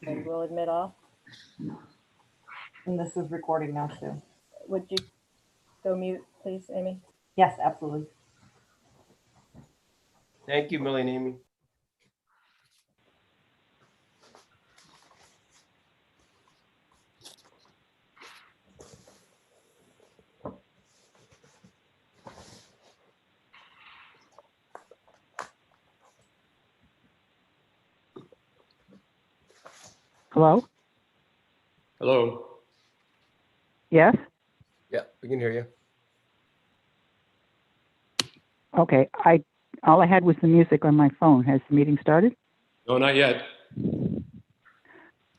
And we'll admit all. And this is recording now too. Would you go mute, please, Amy? Yes, absolutely. Thank you, Millie and Amy. Hello? Hello. Yes? Yeah, we can hear you. Okay. All I had was the music on my phone. Has the meeting started? No, not yet.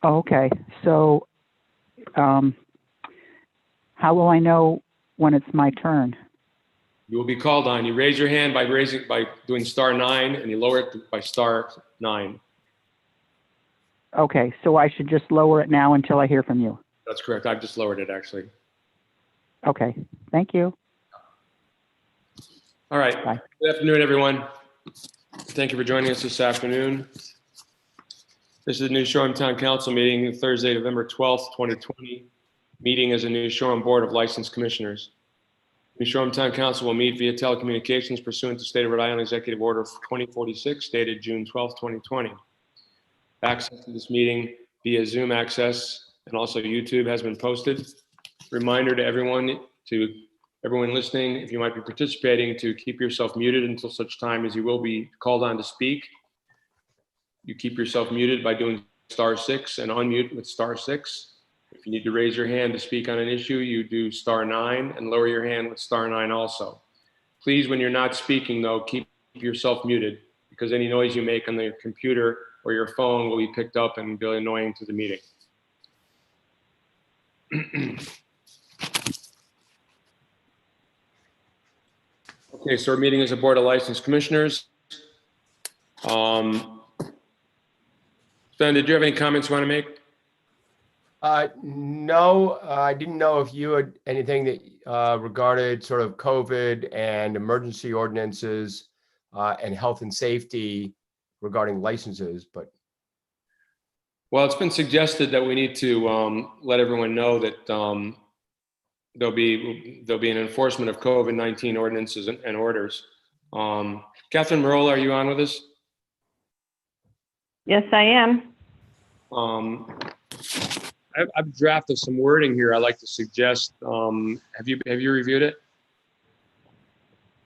Oh, okay. So, how will I know when it's my turn? You will be called on. You raise your hand by doing *9, and you lower it by *9. Okay. So I should just lower it now until I hear from you. That's correct. I've just lowered it, actually. Okay. Thank you. All right. Bye. Good afternoon, everyone. Thank you for joining us this afternoon. This is the New Shoreham Town Council meeting, Thursday, November 12th, 2020. Meeting as a New Shoreham Board of Licensed Commissioners. New Shoreham Town Council will meet via telecommunications pursuant to State of Rhode Island Executive Order 2046, dated June 12th, 2020. Access to this meeting via Zoom access and also YouTube has been posted. Reminder to everyone listening, if you might be participating, to keep yourself muted until such time as you will be called on to speak. You keep yourself muted by doing *6 and unmute with *6. If you need to raise your hand to speak on an issue, you do *9 and lower your hand with *9 also. Please, when you're not speaking though, keep yourself muted because any noise you make on the computer or your phone will be picked up and be annoying to the meeting. Okay, so our meeting is a Board of Licensed Commissioners. Sven, did you have any comments you want to make? No, I didn't know if you had anything that regarded sort of COVID and emergency ordinances and health and safety regarding licenses, but. Well, it's been suggested that we need to let everyone know that there'll be an enforcement of COVID-19 ordinances and orders. Catherine Marola, are you on with us? Yes, I am. I've drafted some wording here I'd like to suggest. Have you reviewed it?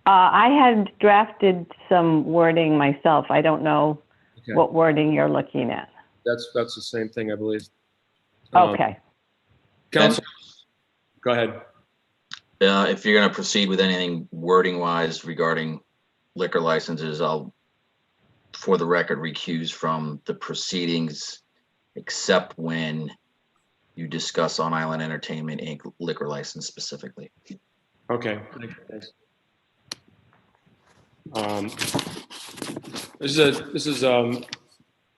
I had drafted some wording myself. I don't know what wording you're looking at. That's the same thing, I believe. Okay. Council, go ahead. If you're going to proceed with anything wording wise regarding liquor licenses, I'll, for the record, recuse from the proceedings, except when you discuss On Island Entertainment Inc. liquor license specifically. Okay. Thanks. This is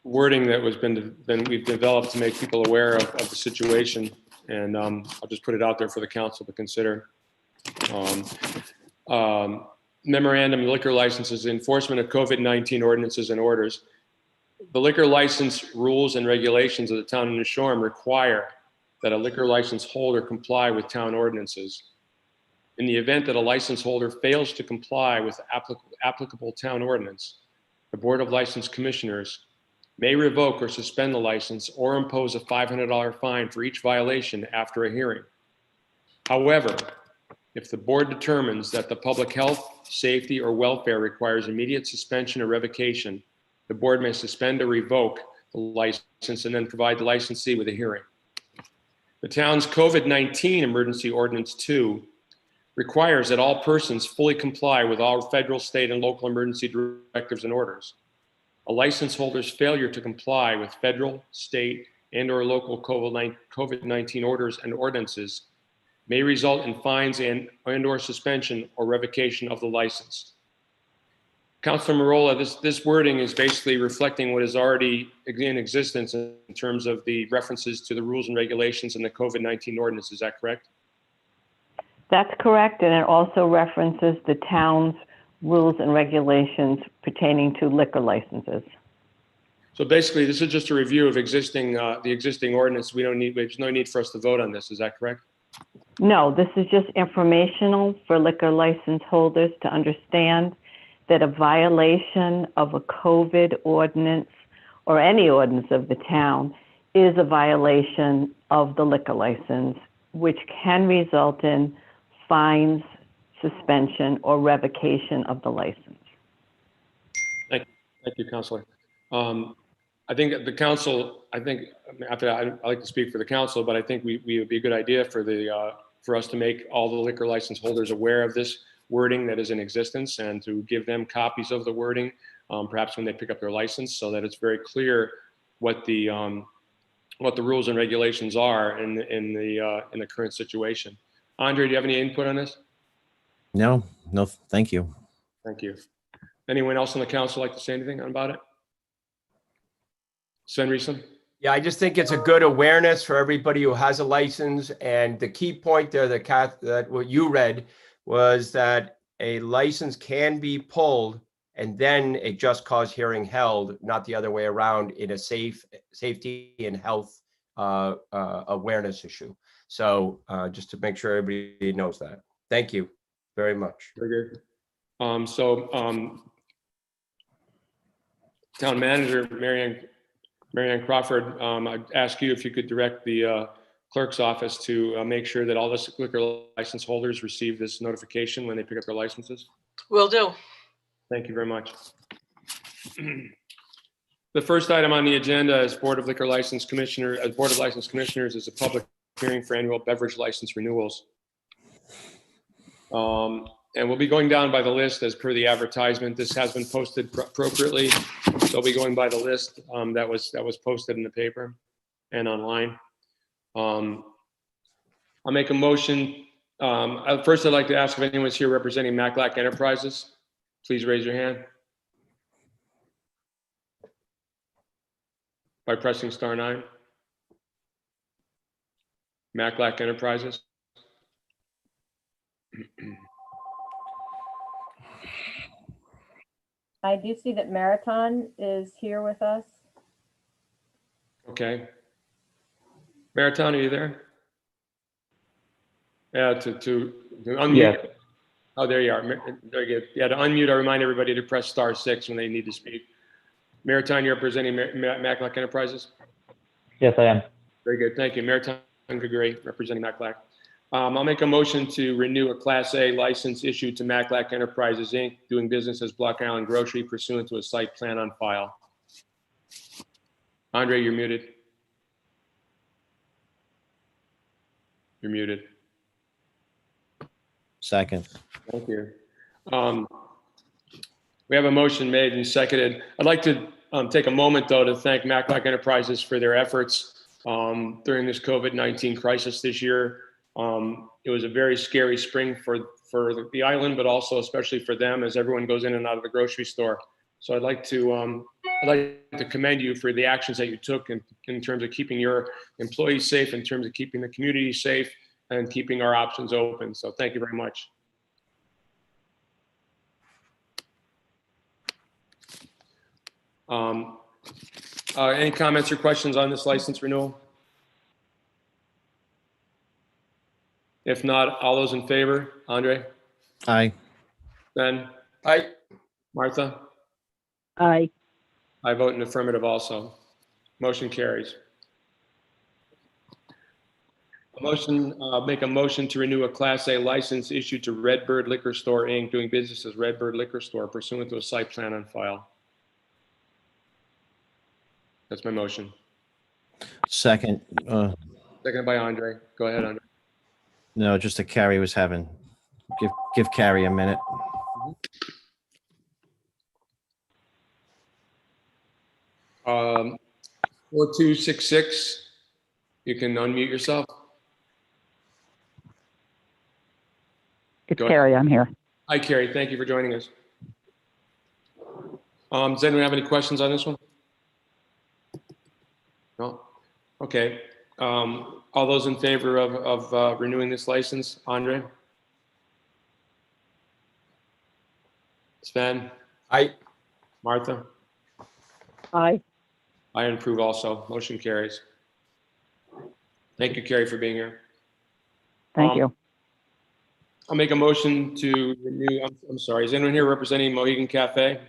wording that we've developed to make people aware of the situation, and I'll just put it out there for the council to consider. Memorandum liquor licenses, enforcement of COVID-19 ordinances and orders. The liquor license rules and regulations of the town of New Shoreham require that a liquor license holder comply with town ordinances. In the event that a license holder fails to comply with applicable town ordinance, the Board of Licensed Commissioners may revoke or suspend the license or impose a $500 fine for each violation after a hearing. However, if the board determines that the public health, safety, or welfare requires immediate suspension or revocation, the board may suspend or revoke the license and then provide the licensee with a hearing. The town's COVID-19 Emergency Ordinance 2 requires that all persons fully comply with all federal, state, and local emergency directives and orders. A license holder's failure to comply with federal, state, and/or local COVID-19 orders and ordinances may result in fines and/or suspension or revocation of the license. Councilor Marola, this wording is basically reflecting what is already in existence in terms of the references to the rules and regulations in the COVID-19 ordinance. Is that correct? That's correct, and it also references the town's rules and regulations pertaining to liquor licenses. So basically, this is just a review of the existing ordinance. There's no need for us to vote on this. Is that correct? No, this is just informational for liquor license holders to understand that a violation of a COVID ordinance or any ordinance of the town is a violation of the liquor license, which can result in fines, suspension, or revocation of the license. Thank you, Counselor. I think the council, after I like to speak for the council, but I think we would be a good idea for us to make all the liquor license holders aware of this wording that is in existence and to give them copies of the wording, perhaps when they pick up their license, so that it's very clear what the rules and regulations are in the current situation. Andre, do you have any input on this? No, thank you. Thank you. Anyone else on the council like to say anything about it? Sven Riesland? Yeah, I just think it's a good awareness for everybody who has a license. And the key point there that what you read was that a license can be pulled and then a just cause hearing held, not the other way around, in a safety and health awareness issue. So just to make sure everybody knows that. Thank you very much. Very good. Town Manager Marianne Crawford, I'd ask you if you could direct the clerk's office to make sure that all the liquor license holders receive this notification when they pick up their licenses. Will do. Thank you very much. The first item on the agenda as Board of License Commissioners is a public hearing for annual beverage license renewals. And we'll be going down by the list as per the advertisement. This has been posted appropriately. So we'll be going by the list that was posted in the paper and online. I'll make a motion. First, I'd like to ask if anyone's here representing Maclac Enterprises. Please raise your hand by pressing *9. Maclac Enterprises. I do see that Marathon is here with us. Okay. Marathon, are you there? Yeah, to unmute. Yes. Oh, there you are. Very good. Yeah, to unmute, I remind everybody to press *6 when they need to speak. Marathon, you're representing Maclac Enterprises? Yes, I am. Very good. Thank you. Marathon Gregory, representing Maclac. I'll make a motion to renew a Class A license issued to Maclac Enterprises, Inc., doing business as Block Island Grocery pursuant to a site plan on file. Andre, you're muted. You're muted. Second. Thank you. We have a motion made and seconded. I'd like to take a moment, though, to thank Maclac Enterprises for their efforts during this COVID-19 crisis this year. It was a very scary spring for the island, but also especially for them as everyone goes in and out of the grocery store. So I'd like to commend you for the actions that you took in terms of keeping your employees safe, in terms of keeping the community safe, and keeping our options open. So thank you very much. Any comments or questions on this license renewal? If not, all those in favor? Andre? Aye. Ben? Aye. Martha? Aye. I vote in affirmative also. Motion carries. Make a motion to renew a Class A license issued to Redbird Liquor Store, Inc., doing business as Redbird Liquor Store pursuant to a site plan on file. That's my motion. Second. Seconded by Andre. Go ahead, Andre. No, just that Carrie was having. Give Carrie a minute. 4266. You can unmute yourself. It's Go ahead. Carrie. I'm here. Hi, Carrie. Thank you for joining us. Does anyone have any questions on this one? No? Okay. All those in favor of renewing this license? Andre? Sven? Aye. Martha? Aye. I approve also. Motion carries. Thank you, Carrie, for being here. Thank you. I'll make a motion to renew, I'm sorry, is anyone here representing Mohegan Cafe?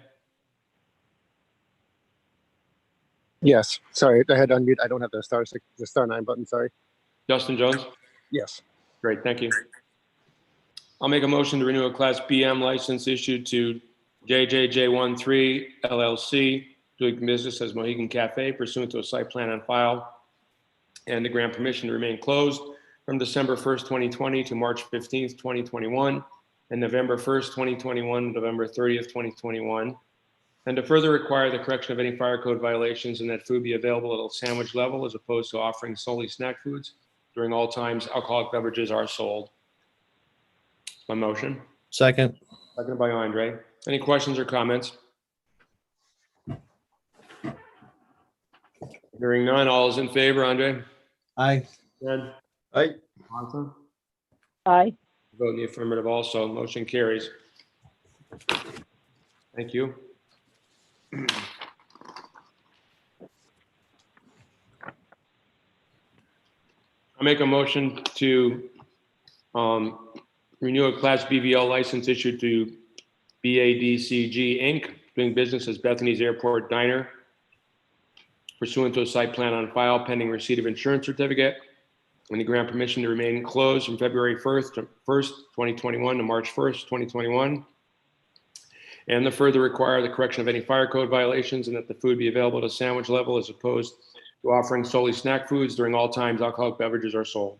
Yes, sorry, I had to unmute. I don't have the star 9 button, sorry. Justin Jones? Yes, Great, thank you. I'll make a motion to renew a Class BM license issued to JJJ13 LLC, doing business as Mohegan Cafe pursuant to a site plan on file and to grant permission to remain closed from December 1st, 2020 to March 15th, 2021, and November 1st, 2021, November 30th, 2021, and to further require the correction of any fire code violations and that food be available at a sandwich level as opposed to offering solely snack foods during all times alcoholic beverages are sold. My motion. Second. Seconded by Andre. Any questions or comments? Hearing none, all is in favor, Andre? Aye. Ed? Aye. Martha? Aye. Vote in the affirmative also. Motion carries. Thank you. I make a motion to renew a Class BVL license issued to BADCG Inc., doing business as Bethany's Airport Diner, pursuant to a site plan on file pending receipt of insurance certificate, and to grant permission to remain closed from February 1st, 2021 to March 1st, 2021, and to further require the correction of any fire code violations and that the food be available at a sandwich level as opposed to offering solely snack foods during all times alcoholic beverages are sold.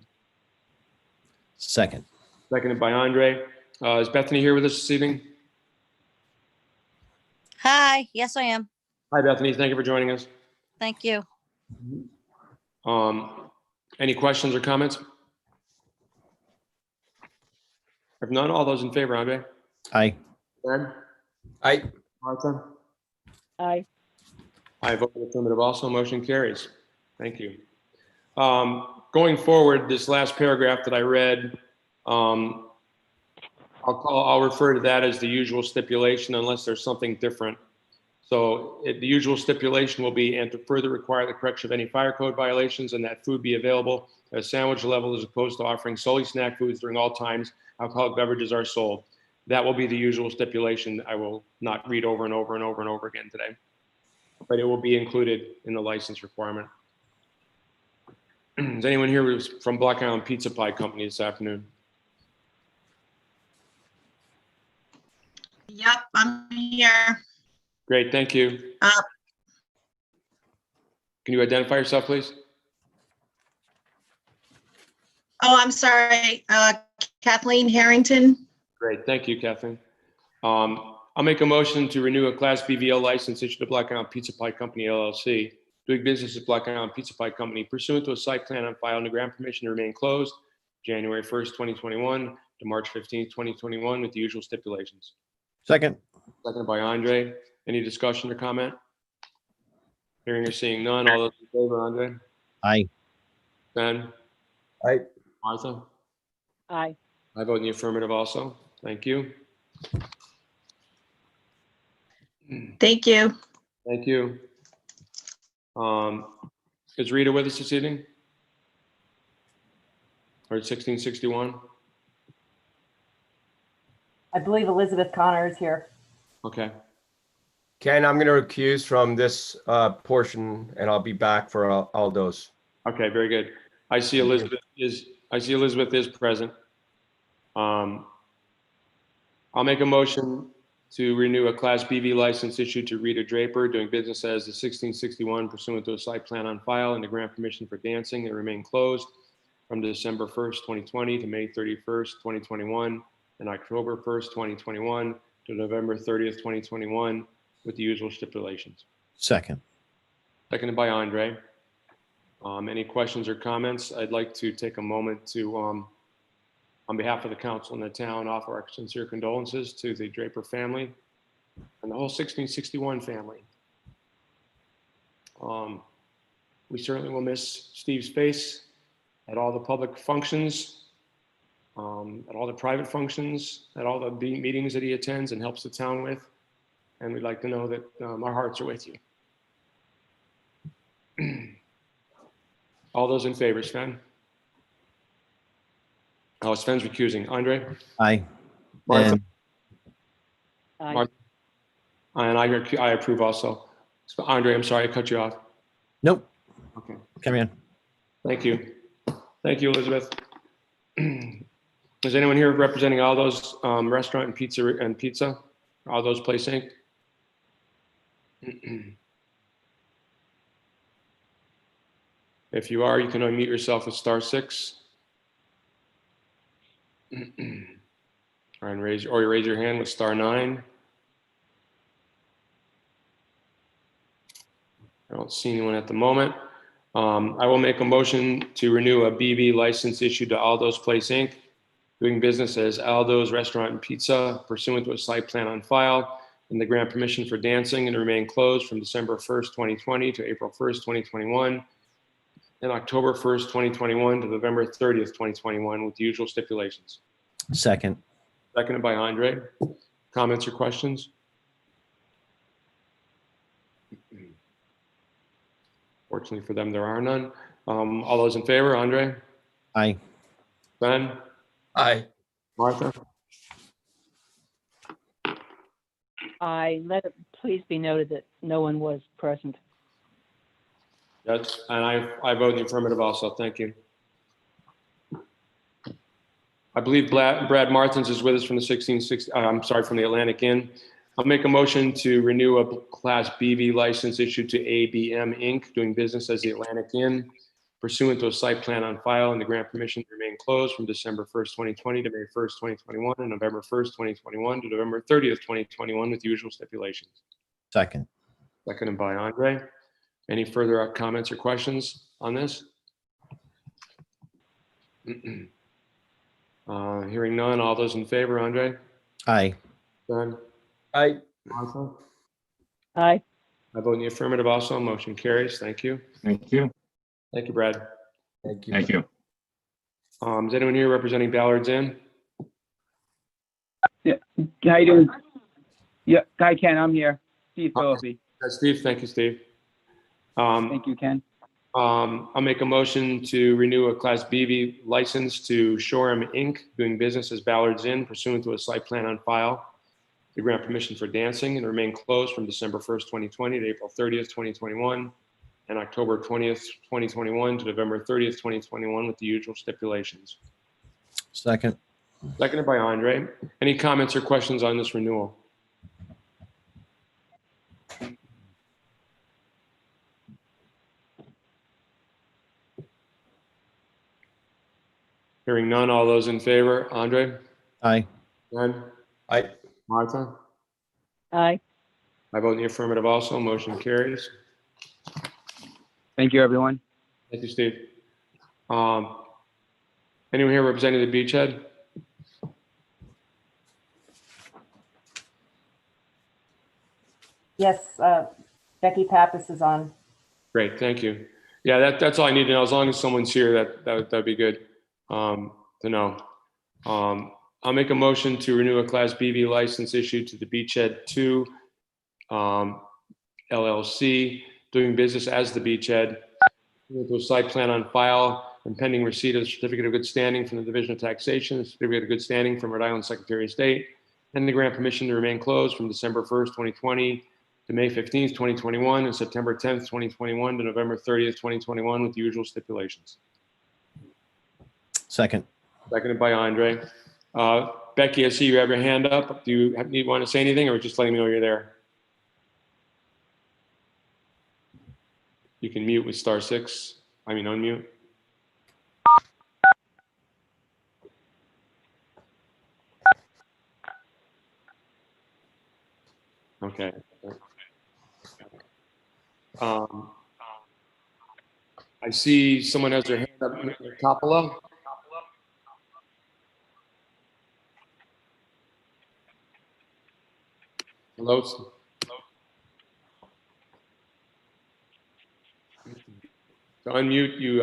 Second. Seconded by Andre. Is Bethany here with us this evening? Hi, yes, I am. Hi, Bethany. Thank you for joining us. Thank you. Any questions or comments? If none, all those in favor, Andre? Aye. Ben? Aye. Martha? Aye. I vote affirmative also. Motion carries. Thank you. Going forward, this last paragraph that I read, I'll refer to that as the usual stipulation unless there's something different. So the usual stipulation will be, and to further require the correction of any fire code violations and that food be available at a sandwich level as opposed to offering solely snack foods during all times alcoholic beverages are sold. That will be the usual stipulation. I will not read over and over and over and over again today, but it will be included in the license requirement. Is anyone here who's from Black Island Pizza Pie Company this afternoon? Yep, I'm here. Great, thank you. Can you identify yourself, please? Oh, I'm sorry. Kathleen Harrington. Great, thank you, Kathleen. I'll make a motion to renew a Class BVL license issued to Black Island Pizza Pie Company LLC, doing business as Black Island Pizza Pie Company pursuant to a site plan on file and to grant permission to remain closed January 1st, 2021 to March 15th, 2021 with the usual stipulations. Second. Seconded by Andre. Any discussion or comment? Hearing or seeing none. All those in favor, Andre? Aye. Ben? Aye. Martha? Aye. I vote in the affirmative also. Thank you. Thank you. Thank you. Is Rita with us this evening? Or 1661? I believe Elizabeth Connor is here. Okay. Ken, I'm going to recuse from this portion and I'll be back for Aldo's. Okay, very good. I see Elizabeth is present. I'll make a motion to renew a Class BV license issued to Rita Draper, doing business as the 1661 pursuant to a site plan on file and to grant permission for dancing and remain closed from December 1st, 2020 to May 31st, 2021, and October 1st, 2021 to November 30th, 2021 with the usual stipulations. Second. Seconded by Andre. Any questions or comments? I'd like to take a moment to, on behalf of the council and the town, offer our sincere condolences to the Draper family and the whole 1661 family. We certainly will miss Steve's face at all the public functions, at all the private functions, at all the meetings that he attends and helps the town with. And we'd like to know that our hearts are with you. All those in favor, Sven? Oh, Sven's recusing. Andre? Aye. Martha? And Aye. Martha? And I approve also. So, Andre, I'm sorry, I cut you off. nope, Okay, carry on. thank you. Thank you, Elizabeth. Is anyone here representing Aldo's Restaurant and Pizza? Aldo's Place Inc.? If you are, you can unmute yourself with *6. Or you raise your hand with *9. I don't see anyone at the moment. I will make a motion to renew a BV license issued to Aldo's Place Inc., doing business as Aldo's Restaurant and Pizza pursuant to a site plan on file, and to grant permission for dancing and remain closed from December 1st, 2020 to April 1st, 2021, and October 1st, 2021 to November 30th, 2021, with the usual stipulations. Second. Seconded by Andre. Comments or questions? Fortunately for them, there are none. All those in favor, Andre? Aye. Ben? Aye. Martha? Let it please be noted that no one was present. Yes, and I vote in the affirmative also. Thank you. I believe Brad Martins is with us from the 1660, from the Atlantic Inn. I'll make a motion to renew a Class BV license issued to ABM Inc., doing business as the Atlantic Inn, pursuant to a site plan on file, and to grant permission to remain closed from December 1st, 2020 to May 1st, 2021, and November 1st, 2021 to November 30th, 2021, with the usual stipulations. Second. Seconded by Andre. Any further comments or questions on this? Hearing none, all those in favor, Andre? Aye. Ben? Aye. Martha? Aye. I vote in the affirmative also. Motion carries. Thank you. Thank you. Thank you, Brad. Thank you. Thank you. Is anyone here representing Ballard's Inn? Yeah, how you doing? Yeah, hi Ken, I'm here. Steve Philippi. Steve, thank you, Steve. Thank you, Ken. I'll make a motion to renew a Class BV license to Shoreham Inc., doing business as Ballard's Inn, pursuant to a site plan on file, to grant permission for dancing and remain closed from December 1st, 2020 to April 30th, 2021, and October 20th, 2021 to November 30th, 2021, with the usual stipulations. Second. Seconded by Andre. Any comments or questions on this renewal? Hearing none, all those in favor, Andre? Aye. Ben? Aye. Martha? Aye. I vote in the affirmative also. Motion carries. Thank you, everyone. Thank you, Steve. Anyone here representing the Beachhead? Yes, Becky Pappas is on. Great, thank you. Yeah, that's all I need to know. As long as someone's here, that'd be good to know. I'll make a motion to renew a Class BV license issued to the Beachhead 2 LLC, doing business as the Beachhead, with a site plan on file and pending receipt of the certificate of good standing from the Division of Taxation, the certificate of good standing from Rhode Island Secretary of State, and to grant permission to remain closed from December 1st, 2020 to May 15th, 2021, and September 10th, 2021 to November 30th, 2021, with the usual stipulations. Second. Seconded by Andre. Becky, I see you have your hand up. Do you want to say anything, or just letting me know you're there? You can mute with *6. Unmute. Okay. I see someone has their hand up. Coppola. Hello. To unmute you.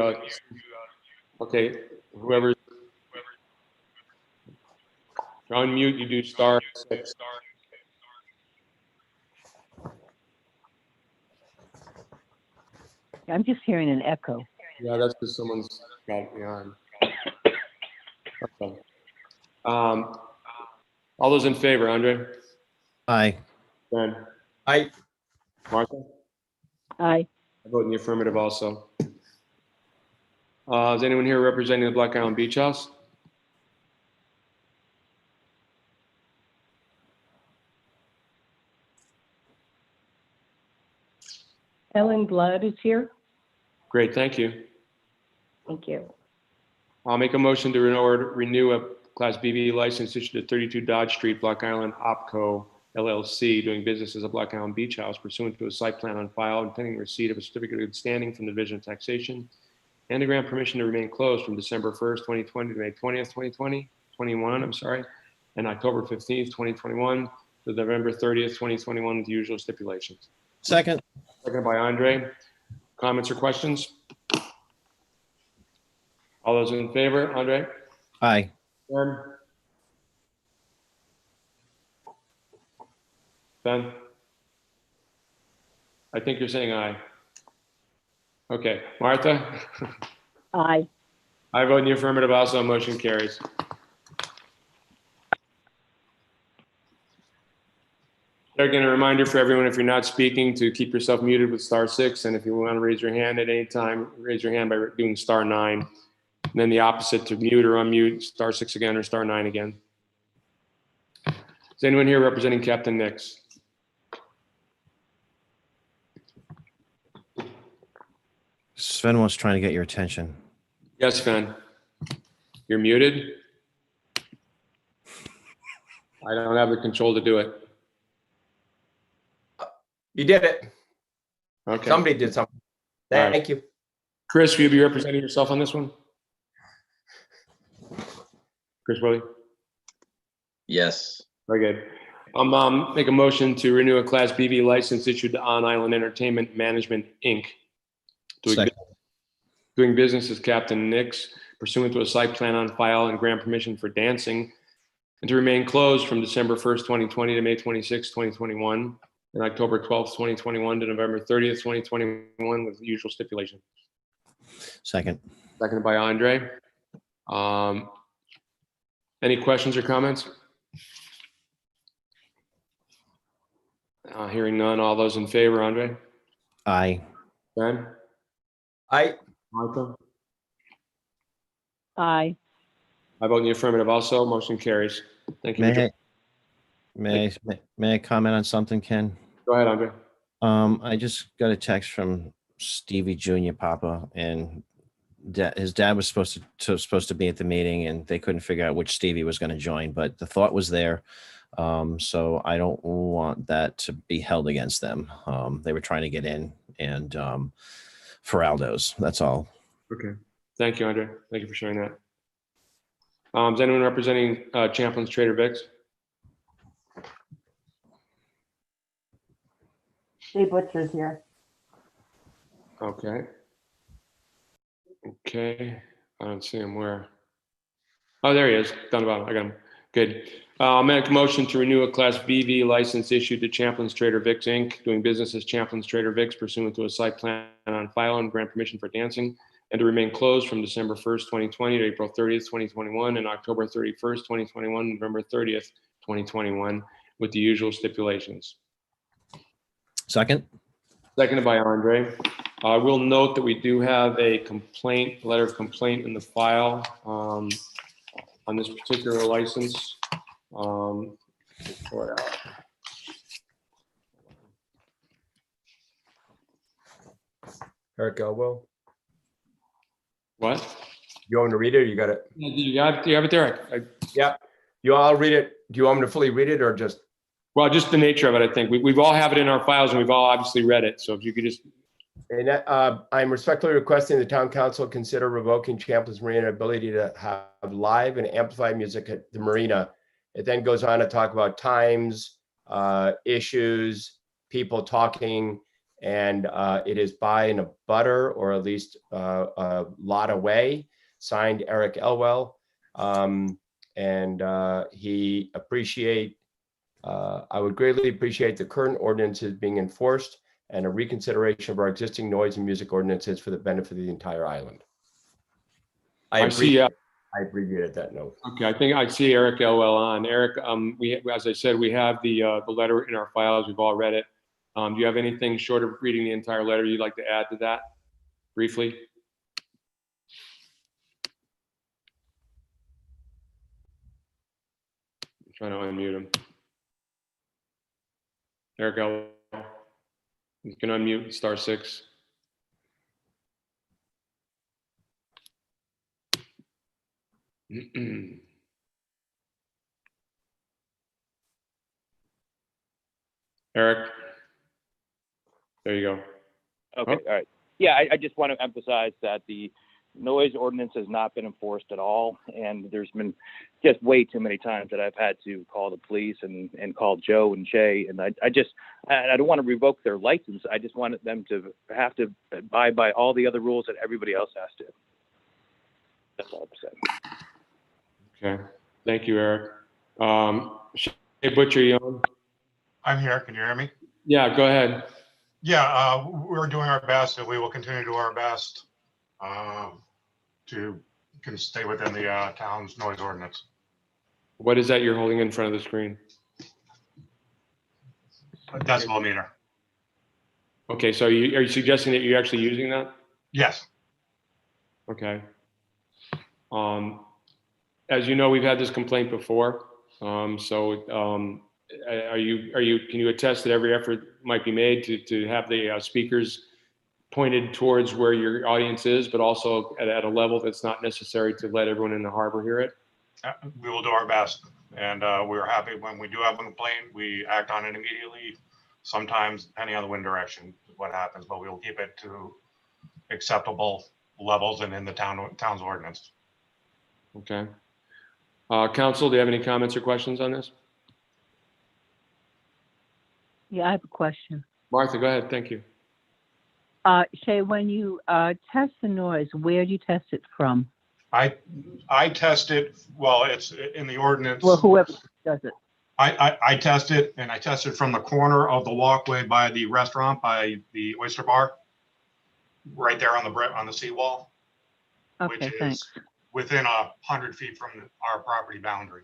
Okay. Whoever. To unmute, you do *6. I'm just hearing an echo. Yeah, that's because someone's got me on. Okay. All those in favor, Andre? Aye. Ben? Aye. Martha? Aye. I vote in the affirmative also. Is anyone here representing the Black Island Beach House? Ellen Blood is here. Great, thank you. Thank you. I'll make a motion to renew a Class BV license issued at 32 Dodge Street, Block Island Opco LLC, doing business as a Block Island Beach House pursuant to a site plan on file and pending receipt of a certificate of good standing from the Division of Taxation, and to grant permission to remain closed from December 1st, 2020 to May 20th, 21, and October 15th, 2021 to November 30th, 2021 with the usual stipulations. Second. Seconded by Andre. Comments or questions? All those in favor, Andre? Aye. Ben? I think you're saying aye. Okay, Martha? Aye. I vote in the affirmative also, motion carries. Again, a reminder for everyone, if you're not speaking, to keep yourself muted with *6, and if you want to raise your hand at any time, raise your hand by doing *9. And then the opposite, to mute or unmute, *6 again or *9 again. Is anyone here representing Captain Nix? Sven wants trying to get your attention. Yes, Sven. You're muted. I don't have the control to do it. You did it. Okay. Somebody did something. Thank you. Chris, will you be representing yourself on this one? Chris Willie? Yes. Very good. Make a motion to renew a Class BV license issued to On Island Entertainment Management, Inc. Doing business as Captain Nix pursuant to a site plan on file and grant permission for dancing, and to remain closed from December 1st, 2020 to May 26th, 2021, and October 12th, 2021 to November 30th, 2021 with the usual stipulation. Second. Seconded by Andre. Any questions or comments? Hearing none, all those in favor, Andre? Aye. Ben? Aye. Martha? Aye. I vote in the affirmative also, motion carries. Thank you. May I comment on something, Ken? Go ahead, Andre. I just got a text from Stevie Jr. Papa, and his dad was supposed to be at the meeting, and they couldn't figure out which Stevie was going to join, but the thought was there. So I don't want that to be held against them. They were trying to get in, and for Aldo's, that's all. Okay. Thank you, Andre. Thank you for sharing that. Is anyone representing Champlin's Trader Vic's? Jay Butcher's here. Okay. Okay. I don't see him where. Oh, there he is. Down the bottom. I got him. Good. I'll make a motion to renew a Class BV license issued to Champlin's Trader Vic's, Inc., doing business as Champlin's Trader Vic's pursuant to a site plan on file and grant permission for dancing, and to remain closed from December 1st, 2020 to April 30th, 2021, and October 31st, 2021, November 30th, 2021, with the usual stipulations. Second. Seconded by Andre. I will note that we do have a letter of complaint in the file on this particular license. Pull it out. Eric Elwell. What? You want me to read it, or you got it? You have it there. Yeah. I'll read it. Do you want me to fully read it, or just? Well, just the nature of it, I think. We've all have it in our files, and we've all obviously read it. So if you could just. And I'm respectfully requesting the town council consider revoking Champlin's Marina ability to have live and amplified music at the marina. It then goes on to talk about times, issues, people talking, and it is by an abutter, or at least a lot away, signed Eric Elwell. And I would greatly appreciate the current ordinances being enforced and a reconsideration of our existing noise and music ordinances for the benefit of the entire island. I see, I abbreviated that note. Okay, I think I see Eric Elwell on. Eric, as I said, we have the letter in our files. We've all read it. Do you have anything short of reading the entire letter you'd like to add to that briefly? I'm trying to unmute him. Eric Elwell, you can unmute *6. Eric, there you go. Okay, all right. Yeah, I just want to emphasize that the noise ordinance has not been enforced at all. And there's been just way too many times that I've had to call the police and call Joe and Shay. And I don't want to revoke their license. I just wanted them to have to abide by all the other rules that everybody else has to. That's all I'm saying. Okay, thank you, Eric. Shay Butcher, you on? I'm here. Can you hear me? Yeah, go ahead. Yeah, we're doing our best, and we will continue to do our best to stay within the town's noise ordinance. What is that you're holding in front of the screen? A decibel meter. Okay, so are you suggesting that you're actually using that? Yes. Okay. As you know, we've had this complaint before. Can you attest that every effort might be made to have the speakers pointed towards where your audience is, but also at a level that's not necessary to let everyone in the harbor hear it? We will do our best, and we're happy when we do have a complaint, we act on it immediately. Sometimes, depending on the wind direction, is what happens, but we will keep it to acceptable levels and in the town's ordinance. Okay. Council, do you have any comments or questions on this? Yeah, I have a question. Martha, go ahead. Thank you. Shay, when you test the noise, where do you test it from? I test it, well, it's in the ordinance. Well, whoever does it. I test it, and I test it from the corner of the walkway by the restaurant, by the Oyster Bar, right there on the seawall, Okay, which is thanks. within 100 feet from our property boundary,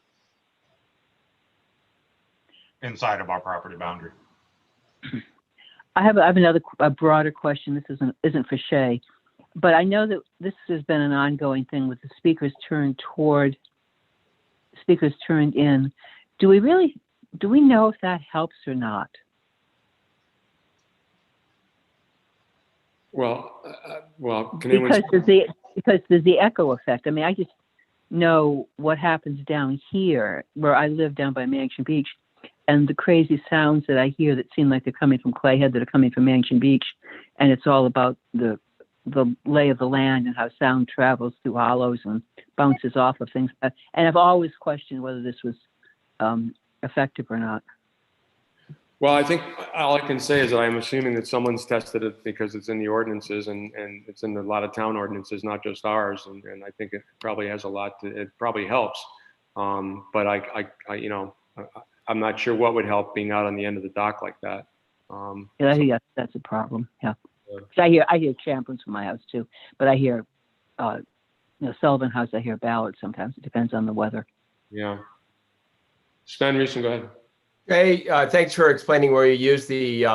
inside of our property boundary. I have a broader question. This isn't for Shay, but I know that this has been an ongoing thing with the speakers turned in. Do we know if that helps or not? Well, can anyone? Because there's the echo effect. I mean, I just know what happens down here where I live down by Mansion Beach, and the crazy sounds that I hear that seem like they're coming from Clayhead, that are coming from Mansion Beach, and it's all about the lay of the land and how sound travels through hollows and bounces off of things. And I've always questioned whether this was effective or not. Well, I think all I can say is that I'm assuming that someone's tested it because it's in the ordinances and it's in a lot of town ordinances, not just ours. And I think it probably has it probably helps. But I'm not sure what would help being out on the end of the dock like that. Yeah, I think that's a problem. Yeah. 'Cause I hear Champlins from my house too, but I hear, Sullivan House, I hear Ballard sometimes. It depends on the weather. Yeah. Sven Reeson, go ahead. Hey, thanks for explaining where you use the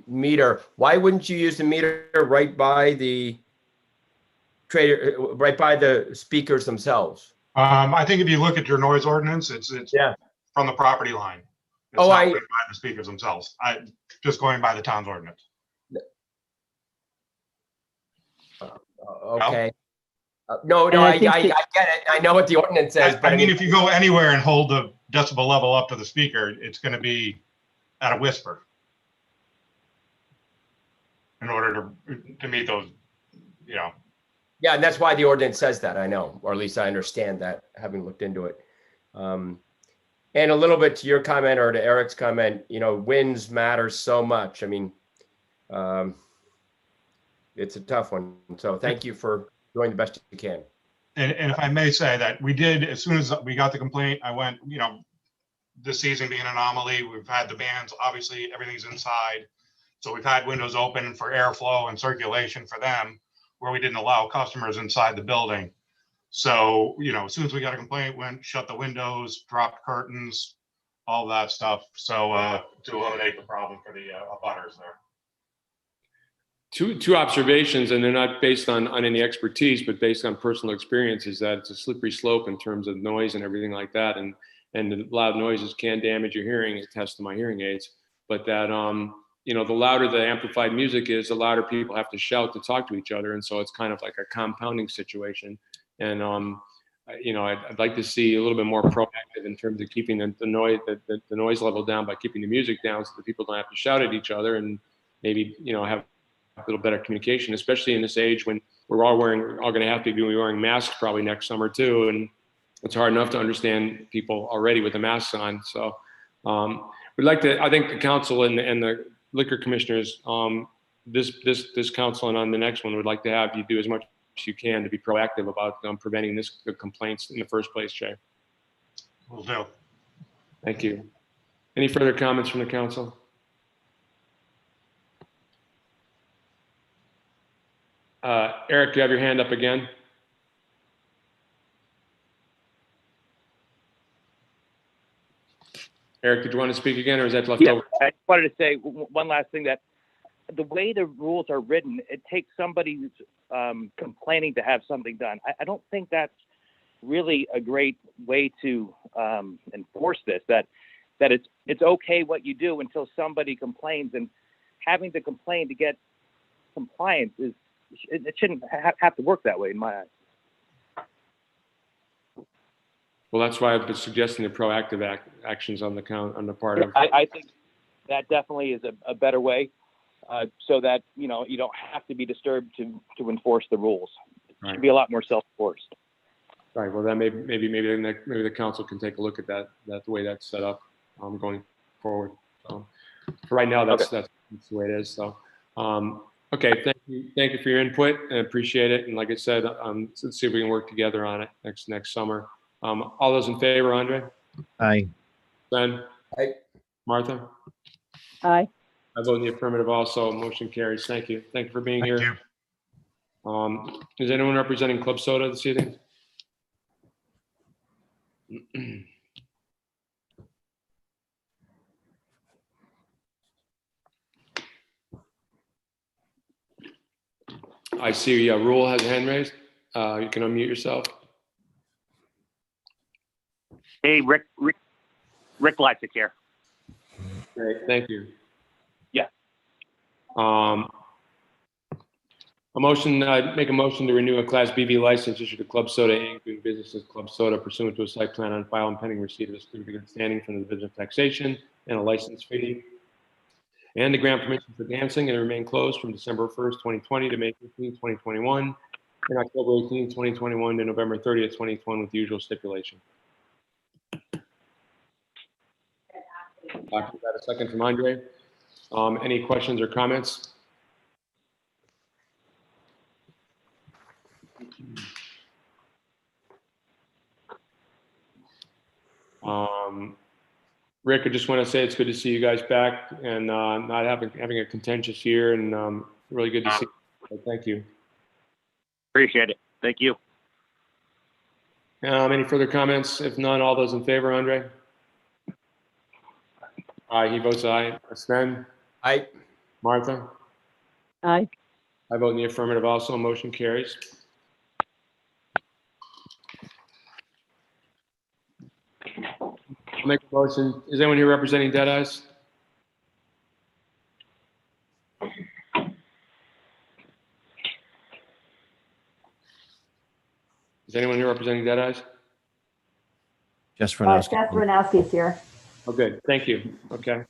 meter. Why wouldn't you use the meter right by the speakers themselves? I think if you look at your noise ordinance, it's from the property line. It's not right by the speakers themselves. Just going by the town's ordinance. Okay. No, I get it. I know what the ordinance says. I mean, if you go anywhere and hold the decibel level up to the speaker, it's going to be at a whisper in order to meet those, Yeah, and that's why the ordinance says that, I know, or at least I understand that, having looked into it. And a little bit to your comment or to Eric's comment, winds matter so much. I mean, it's a tough one. So thank you for doing the best you can. And if I may say that we did, as soon as we got the complaint, I went, this season being an anomaly, we've had the bands, obviously everything's inside. So we've had windows open for airflow and circulation for them where we didn't allow customers inside the building. So, as soon as we got a complaint, went, shut the windows, dropped curtains, all that stuff. So to eliminate the problem for the abutters there. Two observations, and they're not based on any expertise, but based on personal experience, is that it's a slippery slope in terms of noise and everything like that. And the loud noises can damage your hearing. It tests to my hearing aids. But that, the louder the amplified music is, the louder people have to shout to talk to each other. And so it's kind of like a compounding situation. And, I'd like to see a little bit more proactive in terms of keeping the noise level down by keeping the music down so that people don't have to shout at each other, and maybe, have a little better communication, especially in this age when we're all going to have to be wearing masks probably next summer too. And it's hard enough to understand people already with the masks on. So I think the council and the liquor commissioners, this council and on the next one would like to have you do as much as you can to be proactive about preventing the complaints in the first place, Jay. Will do. Thank you. Any further comments from the council? Eric, you have your hand up again. Eric, did you want to speak again, or is that left over? I just wanted to say one last thing, that the way the rules are written, it takes somebody who's complaining to have something done. I don't think that's really a great way to enforce this, that it's okay what you do until somebody complains, and having to complain to get compliance it shouldn't have to work that way in my eyes. Well, that's why I've been suggesting the proactive actions on the part of. I think that definitely is a better way, so that you don't have to be disturbed to enforce the rules. It should be a lot more self-enforced. Right. Well, then maybe the council can take a look at that the way that's set up going forward. So for right now, that's the way it is. So. Okay, thank you for your input. I appreciate it. And like I said, let's see if we can work together on it next summer. All those in favor, Andre? Aye. Ben? Aye. Martha? Aye. I vote in the affirmative also. Motion carries. Thank you. Thank you for being here. Is anyone representing Club Soda this evening? I see Rule has a hand raised. You can unmute yourself. Hey, Rick Leipzig here. Great, thank you. Yeah. Make a motion to renew a Class BV license issued to Club Soda Inc. doing business as Club Soda pursuant to a site plan on file and pending receipt of a certificate of standing from the Division of Taxation and a license fee, and to grant permission for dancing and remain closed from December 1st, 2020 to May 15th, 2021, and October 18th, 2021 to November 30th, 2021 with the usual stipulation. After that, a second from Andre. Any questions or comments? Rick, I just want to say it's good to see you guys back and not having a contentious year, and really good to see you. So thank you. Appreciate it. Thank you. Any further comments? If none, all those in favor, Andre? Aye, he votes aye. Sven? Aye. Martha? Aye. I vote in the affirmative also. Motion carries. I'll make a motion. Is anyone here representing Deadeyes? Is anyone here representing Deadeyes? Just Renowski. Jeff Renowski's here. Oh, good. Thank you. Okay.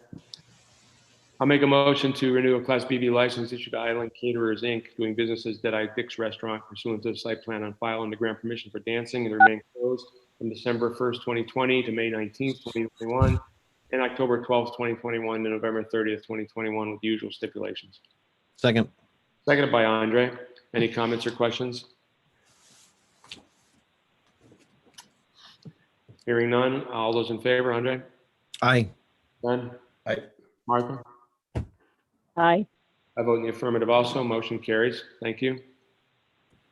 I'll make a motion to renew a Class BV license issued to Island Caterers, Inc., doing business as Deadeye Dick's Restaurant pursuant to the site plan on file and to grant permission for dancing and remain closed from December 1st, 2020 to May 19th, 2021, and October 12th, 2021 to November 30th, 2021 with the usual stipulations. Second. Seconded by Andre. Any comments or questions? Hearing none. All those in favor, Andre? Aye. Ben? Aye. Martha? Aye. I vote in the affirmative also. Motion carries. Thank you.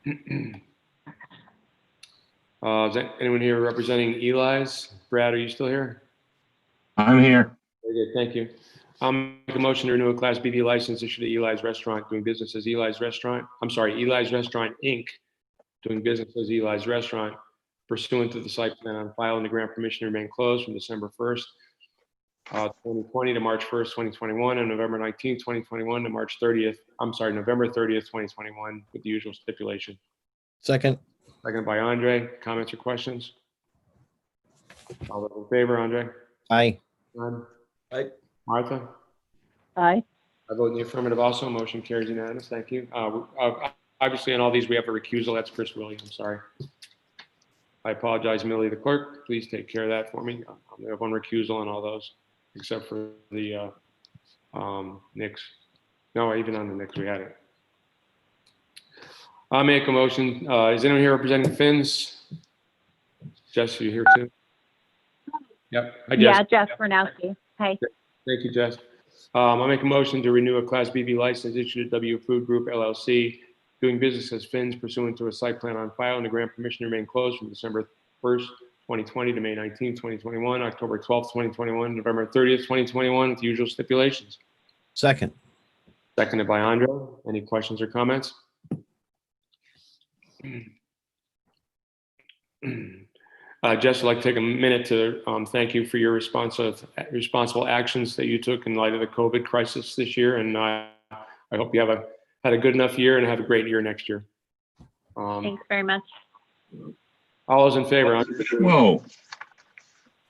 Is there anyone here representing Eli's? Brad, are you still here? I'm here. Very good, thank you. I'll make a motion to renew a Class BV license issued to Eli's Restaurant doing business as Eli's Restaurant. Eli's Restaurant, Inc., doing business as Eli's Restaurant pursuant to the site plan on file and the grant permission to remain closed from December 1st, 2020 to March 1st, 2021, and November 19th, 2021 to November 30th, 2021, with the usual stipulation. Second. Second by Andre. Comments or questions? All those in favor, Andre? Aye. None? Aye. Martha? Aye. I vote in the affirmative also. Motion carries unanimous. Thank you. Obviously, on all these, we have a recusal. That's Chris Williams. Sorry. I apologize, Millie, the clerk. Please take care of that for me. We have one recusal on all those, except for the Knicks. No, even on the Knicks, we had it. I'll make a motion. Is anyone here representing Finns? Jess, are you here too? Yep. Hi, Jess. Yeah, Jess Bernowski. Hey. Thank you, Jess. I'll make a motion to renew a Class BV license issued to W Food Group LLC, doing business as Finns pursuant to a site plan on file and the grant permission to remain closed from December 1st, 2020 to May 19th, 2021, October 12th, 2021, November 30th, 2021, with the usual stipulations. Second. Seconded by Andre. Any questions or comments? Jess, I'd like to take a minute to thank you for your responsible actions that you took in light of the COVID crisis this year, and I hope you had a good enough year and have a great year next year. Thanks very much. All those in favor? Andre? Whoa.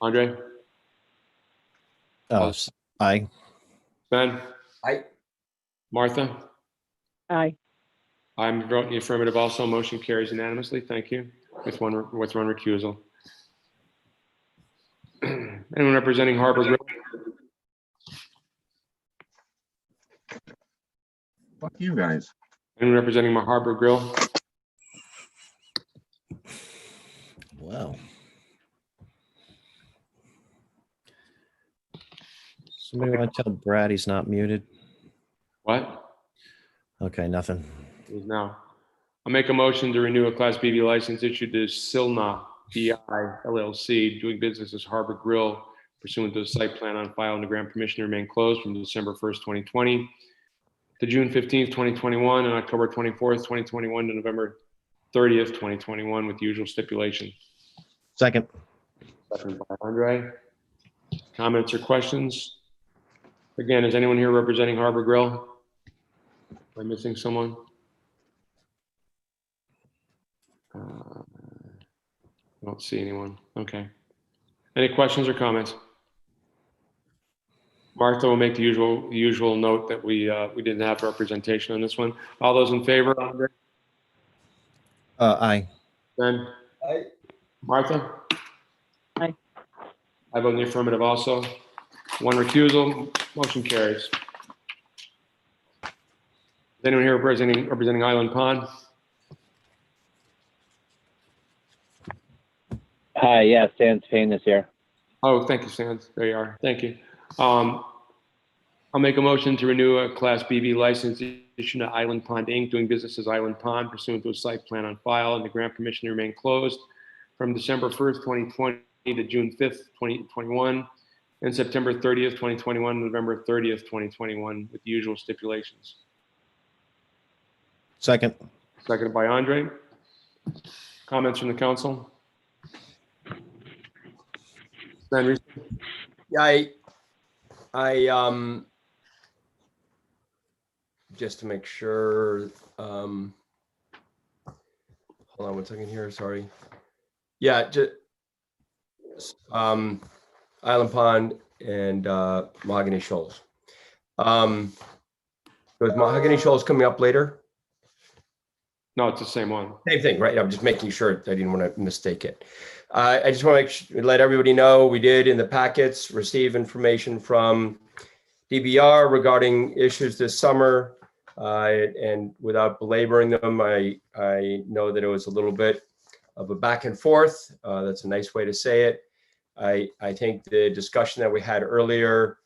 Andre? Aye. Ben? Aye. Martha? Aye. I'm voting the affirmative also. Motion carries unanimously. Thank you. With one recusal. Anyone representing Harbor Grill? Fuck you guys. Anyone representing my Harbor Grill? Wow. Somebody want to tell Brad he's not muted? What? Okay, nothing. Now, I'll make a motion to renew a Class BV license issued to Silna BI LLC, doing business as Harbor Grill, pursuant to the site plan on file and the grant permission to remain closed from December 1st, 2020 to June 15th, 2021, and October 24th, 2021 to November 30th, 2021, with the usual stipulation. Second. Second by Andre. Comments or questions? Again, is anyone here representing Harbor Grill? Am I missing someone? I don't see anyone. Okay. Any questions or comments? Martha will make the usual note that we didn't have representation on this one. All those in favor? Andre? Aye. Ben? Aye. Martha? Aye. I vote in the affirmative also. One recusal. Motion carries. Is anyone here representing Island Pond? Hi, yeah, Stan Spain is here. Oh, thank you, Sans. There you are. Thank you. I'll make a motion to renew a Class BV license issued to Island Pond Inc., doing business as Island Pond pursuant to a site plan on file and the grant permission to remain closed from December 1st, 2020 to June 5th, 2021, and September 30th, 2021, November 30th, 2021, with the usual stipulations. Second. Seconded by Andre. Comments from the council? Ben Reese? Yeah, I just to make sure, hold on one second here, sorry. Yeah, just, Island Pond and Mahogany Shoals. Was Mahogany Shoals coming up later? No, it's the same one. Same thing, right? I'm just making sure I didn't want to mistake it. I just want to let everybody know we did in the packets receive information from DBR regarding issues this summer. And without belaboring them, I know that it was a little bit of a back and forth. That's a nice way to say it. I think the discussion that we had earlier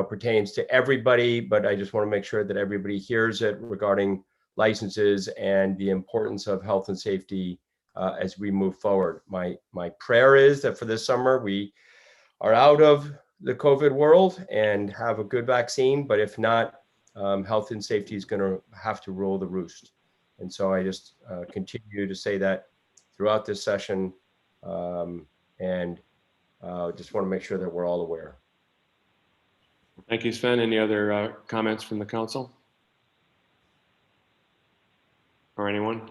pertains to everybody, but I just want to make sure that everybody hears it regarding licenses and the importance of health and safety as we move forward. My prayer is that for this summer, we are out of the COVID world and have a good vaccine, but if not, health and safety is going to have to rule the roost. And so I just continue to say that throughout this session, and just want to make sure that we're all aware. Thank you, Sven. Any other comments from the council? Or anyone?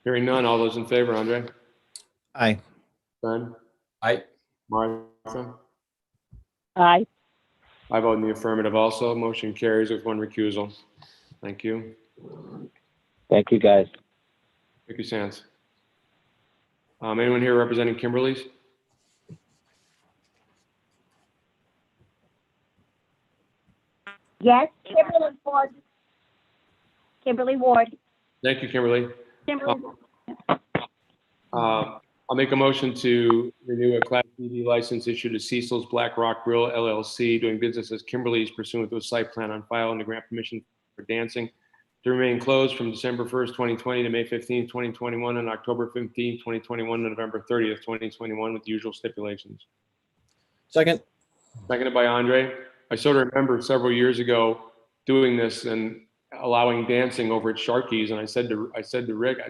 Hearing none, all those in favor, Andre? Aye. Sven? Aye. Martha? Aye. I vote in the affirmative also. Motion carries with one recusal. Thank you. Thank you, guys. Thank you, Sands. Anyone here representing Kimberly's? Yes, Kimberly Ward. Kimberly Ward. Thank you, Kimberly. Kimberly. I'll make a motion to renew a Class BV license issued to Cecil's Black Rock Grill LLC, doing business as Kimberly's pursuant to a site plan on file and to grant permission for dancing to remain closed from December 1st, 2020 to May 15th, 2021, and October 15th, 2021 to November 30th, 2021, with the usual stipulations. Second. Seconded by Andre. I sort of remember several years ago doing this and allowing dancing over at Sharky's, and I said to Rich,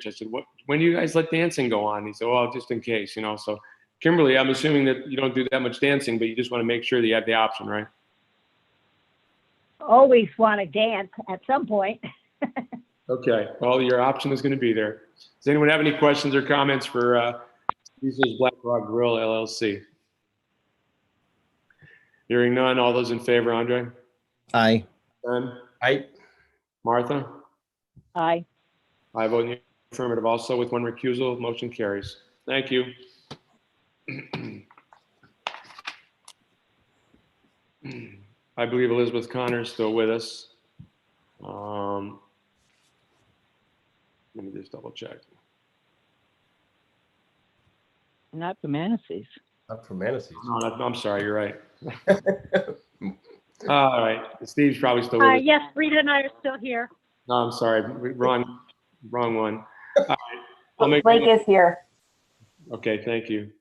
I said, when do you guys let dancing go on? He said, well, just in case, So Kimberly, I'm assuming that you don't do that much dancing, but you just want to make sure that you have the option, right? Always want to dance at some point. Okay, well, your option is going to be there. Does anyone have any questions or comments for Cecil's Black Rock Grill LLC? Hearing none, all those in favor, Andre? Aye. Ben? Aye. Martha? Aye. I vote in the affirmative also with one recusal. Motion carries. Thank you. I believe Elizabeth Connor is still with us. Let me just double check. Not for Manassas. Not for Manassas. No, I'm sorry, you're right. All right, Steve's probably still with us. Yes, Rita and I are still here. No, I'm sorry, wrong one. All right. I'll make Blake is here. Okay, thank you.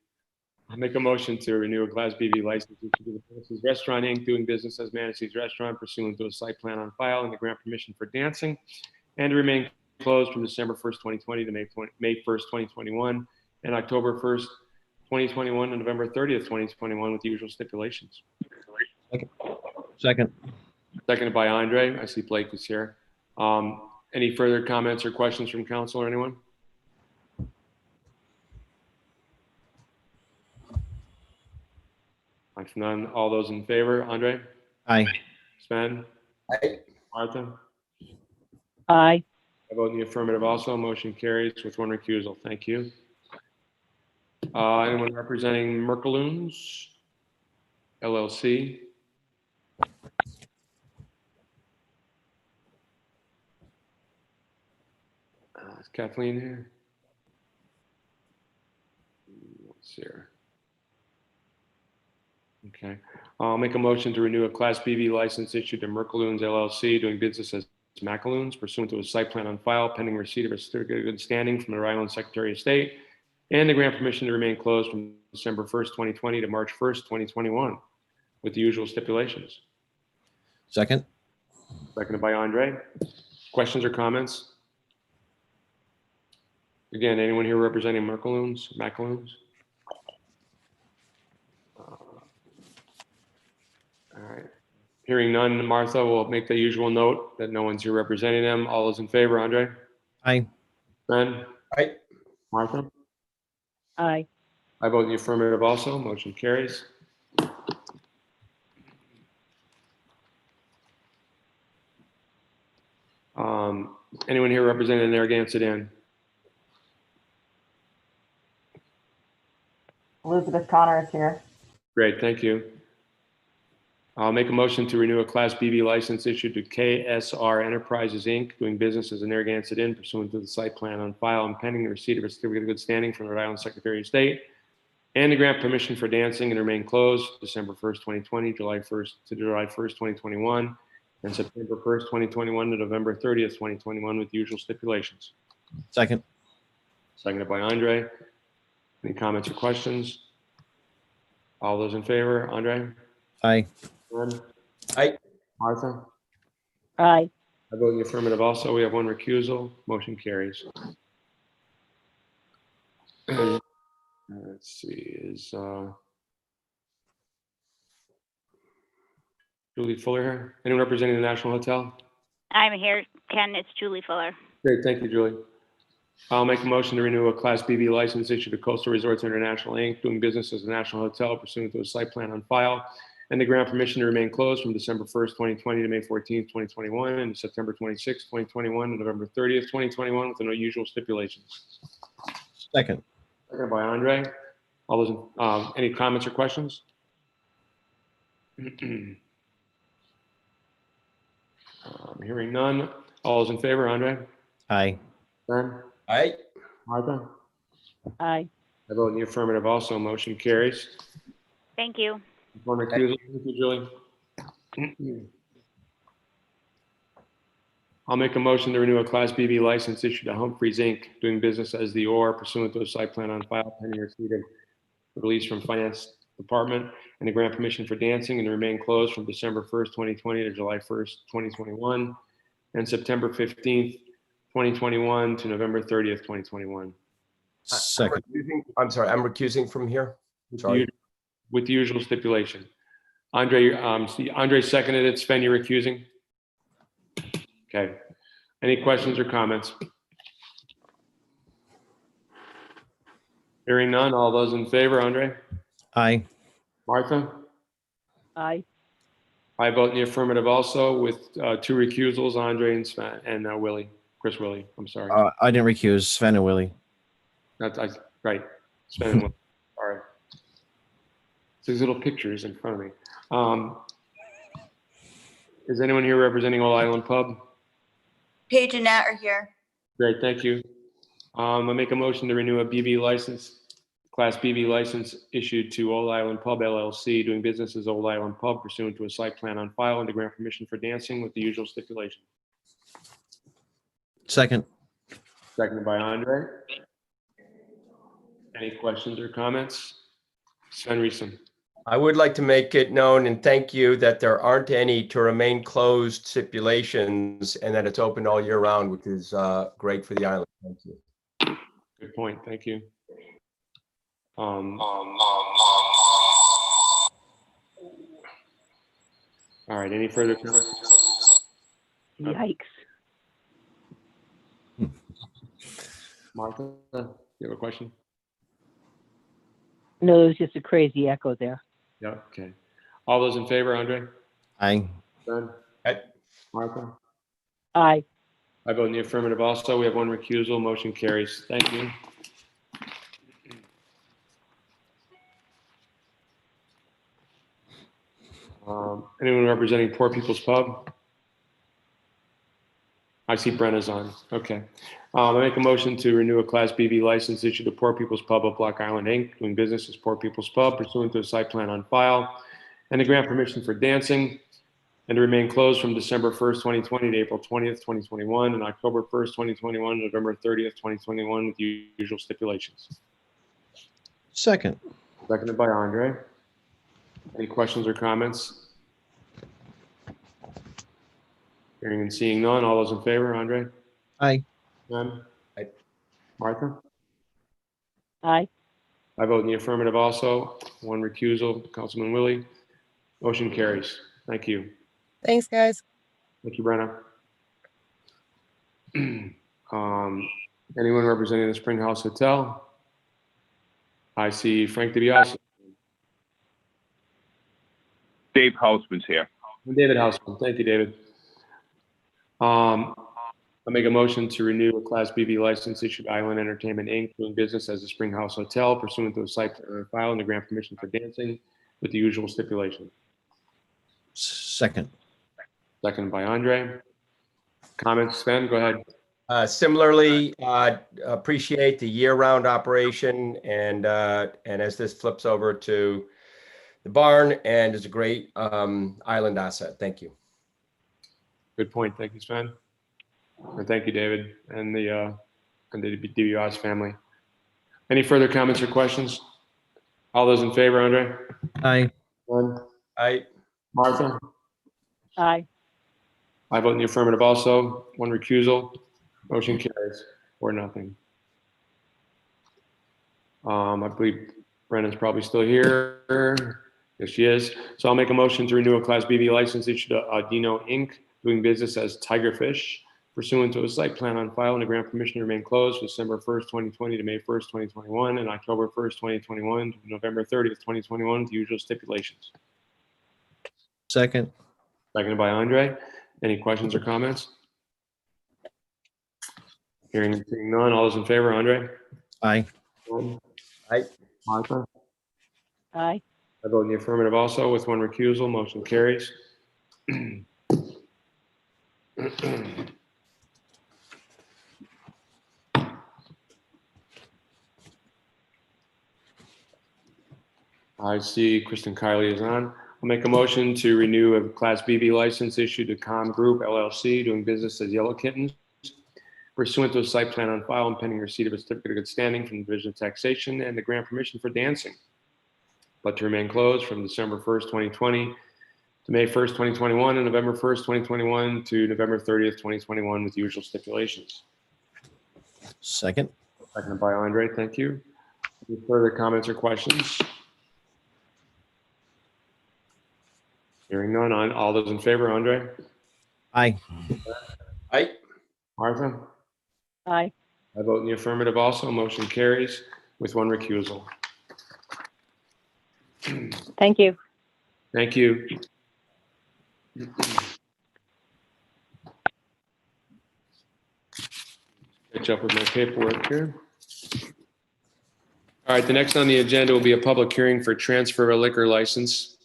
I'll make a motion to renew a Class BV license to the Manassas Restaurant Inc., doing business as Manassas Restaurant pursuant to a site plan on file and to grant permission for dancing, and to remain closed from December 1st, 2020 to May 1st, 2021, and October 1st, 2021 and November 30th, 2021, with the usual stipulations. Second. Seconded by Andre. I see Blake is here. Any further comments or questions from council or anyone? If none, all those in favor, Andre? Aye. Sven? Aye. Martha? Aye. I vote in the affirmative also. Motion carries with one recusal. Thank you. Anyone representing Merkaloons LLC? Is Kathleen here? Let's see here. Okay. I'll make a motion to renew a Class BV license issued to Merkaloons LLC, doing business as Macaloons, pursuant to a site plan on file, pending receipt of a certificate of good standing from the Rhode Island Secretary of State, and to grant permission to remain closed from December 1st, 2020 to March 1st, 2021, with the usual stipulations. Second. Seconded by Andre. Questions or comments? Again, anyone here representing Macaloons? All right. Hearing none, Martha will make the usual note that no one's here representing them. All those in favor, Andre? Aye. Ben? Aye. Martha? Aye. I vote in the affirmative also. Motion carries. Anyone here representing Narragansett Inn? Elizabeth Connor is here. Great, thank you. I'll make a motion to renew a Class BV license issued to KSR Enterprises, Inc., doing business as a Narragansett Inn pursuant to the site plan on file and pending the receipt of a certificate of good standing from the Rhode Island Secretary of State, and to grant permission for dancing and remain closed December 1st, 2020, July 1st to July 1st, 2021, and September 1st, 2021 to November 30th, 2021, with the usual stipulations. Second. Seconded by Andre. Any comments or questions? All those in favor, Andre? Aye. Glenn? Aye. Martha? Aye. I vote in the affirmative also. We have one recusal. Motion carries. Let's see, is Julie Fuller here? Anyone representing the National Hotel? I'm here, Ken. It's Julie Fuller. Great, thank you, Julie. I'll make a motion to renew a Class BV license issued to Coastal Resorts International, Inc., doing business as a National Hotel pursuant to a site plan on file, and to grant permission to remain closed from December 1st, 2020 to May 14th, 2021, and September 26th, 2021 to November 30th, 2021, with the usual stipulations. Second. Seconded by Andre. All those, any comments or questions? Hearing none. All those in favor, Andre? Aye. Ben? Aye. Martha? Aye. I vote in the affirmative also. Motion carries. Thank you. One recusal. Thank you, Julie. I'll make a motion to renew a Class BV license issued to Humphreys, Inc., doing business as the OR pursuant to a site plan on file pending receipt of release from Finance Department, and to grant permission for dancing and to remain closed from December 1st, 2020 to July 1st, 2021, and September 15th, 2021 to November 30th, 2021. Second. I'm sorry, I'm recusing from here. Sorry. With the usual stipulation. Andre seconded it. Sven, you're recusing? Okay. Any questions or comments? Hearing none. All those in favor, Andre? Aye. Martha? Aye. I vote in the affirmative also, with two recusals, Andre and Sven, and Willie, Chris Willie. I'm sorry. I didn't recuse. Sven and Willie. Right. Sven and Willie. All right. These little pictures in front of me. Is anyone here representing Old Island Pub? Paige and Nat are here. Great, thank you. I'll make a motion to renew a BV license, Class BV license issued to Old Island Pub LLC, doing business as Old Island Pub pursuant to a site plan on file, and to grant permission for dancing with the usual stipulation. Second. Seconded by Andre. Any questions or comments? Sven Reeson. I would like to make it known and thank you that there aren't any to remain closed stipulations and that it's open all year round, which is great for the island. Thank you. Good point. Thank you. All right. Any further comments? Yikes. Martha, you have a question? No, there was just a crazy echo there. Yeah. Okay. All those in favor, Andre? Aye. Ben? Aye. Martha? Aye. I vote in the affirmative also. We have one recusal. Motion carries. Thank you. Anyone representing Poor People's Pub? I see Brenna's on. Okay. I make a motion to renew a Class BV license issued to Poor People's Pub of Block Island, Inc., doing business as Poor People's Pub pursuant to a site plan on file, and to grant permission for dancing, and to remain closed from December 1st, 2020 to April 20th, 2021, and October 1st, 2021, to November 30th, 2021, with the usual stipulations. Second. Seconded by Andre. Any questions or comments? Hearing and seeing none. All those in favor, Andre? Aye. None? Aye. Martha? Aye. I vote in the affirmative also. One recusal, Councilman Willie. Motion carries. Thank you. Thanks, guys. Thank you, Brenna. Anyone representing the Spring House Hotel? I see Frank DiBiase. Dave Hausman's here. David Hausman. Thank you, David. I make a motion to renew a Class BV license issued to Island Entertainment, Inc., doing business as a Spring House Hotel pursuant to a site plan file, and to grant permission for dancing with the usual stipulation. Second. Second by Andre. Comments, Sven, go ahead. Similarly, appreciate the year-round operation and as this flips over to the barn and is a great island asset. Thank you. Good point. Thank you, Sven. And thank you, David, and the DBOS family. Any further comments or questions? All those in favor, Andre? Aye. One. Aye. Martha? Aye. I vote in the affirmative also. One recusal. Motion carries 4-0. I believe Brenna's probably still here. Yes, she is. So I'll make a motion to renew a Class BV license issued to Audino Inc., doing business as Tigerfish, pursuant to a site plan on file and a grant permission to remain closed December 1st, 2020 to May 1st, 2021, and October 1st, 2021 to November 30th, 2021, with the usual stipulations. Second. Seconded by Andre. Any questions or comments? Hearing and seeing none. All those in favor, Andre? Aye. Aye. Martha? Aye. I vote in the affirmative also with one recusal. Motion carries. I see Kristen Kiley is on. I'll make a motion to renew a Class BV license issued to Com Group LLC, doing business as Yellow Kittens, pursuant to a site plan on file and pending receipt of a certificate of good standing from the Division of Taxation and the grant permission for dancing, but to remain closed from December 1st, 2020 to May 1st, 2021, and November 1st, 2021 to November 30th, 2021, with the usual stipulations. Second. Seconded by Andre. Thank you. Any further comments or questions? Hearing none. On all those in favor, Andre? Aye. Aye. Martha? Aye. I vote in the affirmative also. Motion carries with one recusal. Thank you. Thank you. Catch up with my paperwork here. All right, the next on the agenda will be a public hearing for transfer of a liquor license.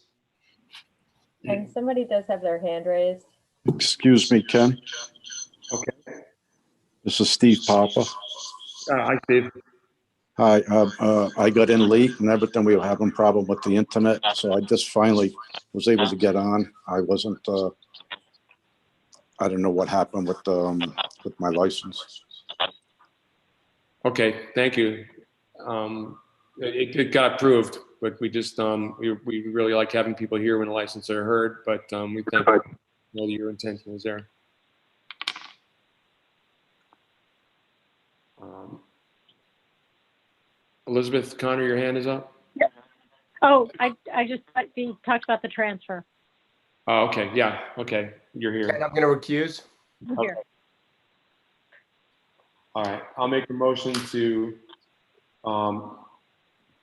And somebody does have their hand raised. Excuse me, Ken. Okay. This is Steve Papa. Hi, Steve. Hi, I got in late and everything. We were having a problem with the internet, so I just finally was able to get on. I wasn't, I don't know what happened with my license. Okay, thank you. It got approved, but we just, we really like having people here when the licenses are heard, but we thank you. Know your intention was there. Elizabeth Connor, your hand is up. Oh, I just we talked about the transfer. Oh, okay, yeah, okay, you're here. And I'm going to recuse. Here. All right, I'll make a motion to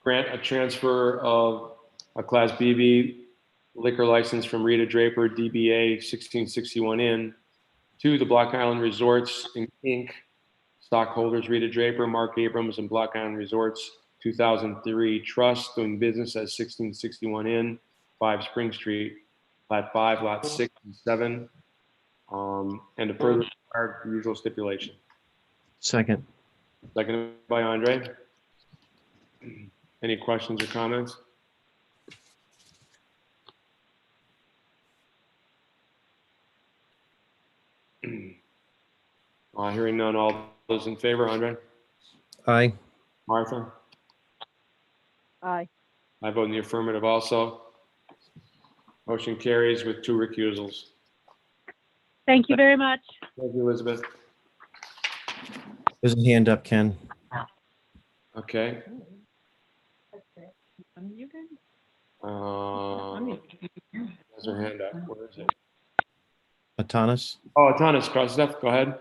grant a transfer of a Class BV liquor license from Rita Draper, DBA 1661 Inn, to the Block Island Resorts Inc. Stockholders Rita Draper, Mark Abrams, and Block Island Resorts 2003 Trust, doing business as 1661 Inn, 5 Spring Street, Lot 5, Lot 6 and 7, and to further require the usual stipulation. Second. Seconded by Andre. Any questions or comments? Hearing none, all those in favor, Andre? Aye. Martha? Aye. I vote in the affirmative also. Motion carries with 2 recusals. Thank you very much. Thank you, Elizabeth. There's a hand up, Ken. Okay. There's her hand up. Where is it? Atanas. Oh, Atanas, Steph, go ahead.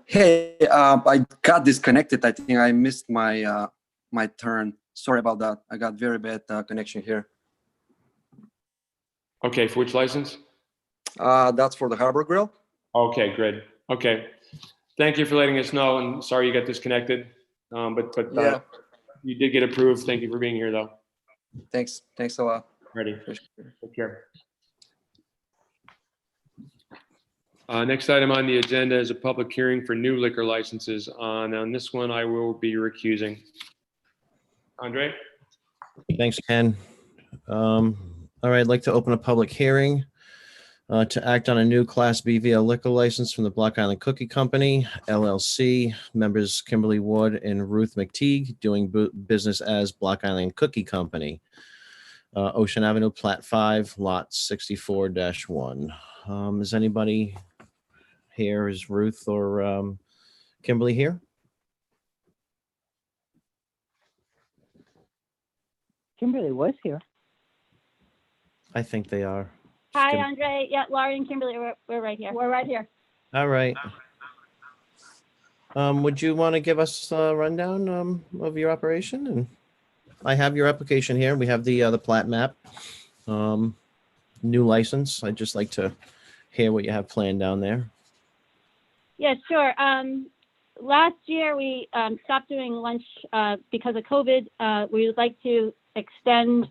Hey, I got disconnected. I think I missed my my turn. Sorry about that. I got very bad connection here. Okay, for which license? That's for the Harbor Grill. Okay, good. Okay. Thank you for letting us know, and sorry you got disconnected. But Yeah. You did get approved. Thank you for being here, though. Thanks a lot. Ready. Take care. Next item on the agenda is a public hearing for new liquor licenses. On this one, I will be recusing. Andre? Thanks, Ken. All right, I'd like to open a public hearing to act on a new Class BVL liquor license from the Block Island Cookie Company, LLC, members Kimberly Ward and Ruth McTeague, doing business as Block Island Cookie Company, Ocean Avenue, Plat 5, Lot 64-1. Is anybody here? Is Ruth or Kimberly here? Kimberly was here. I think they are. Hi, Andre. Yeah, Laurie and Kimberly, we're right here. We're right here. All right. Would you want to give us a rundown of your operation? And I have your application here. We have the plat map, new license. I'd just like to hear what you have planned down there. Yeah, sure. Last year we stopped doing lunch because of COVID. We would like to extend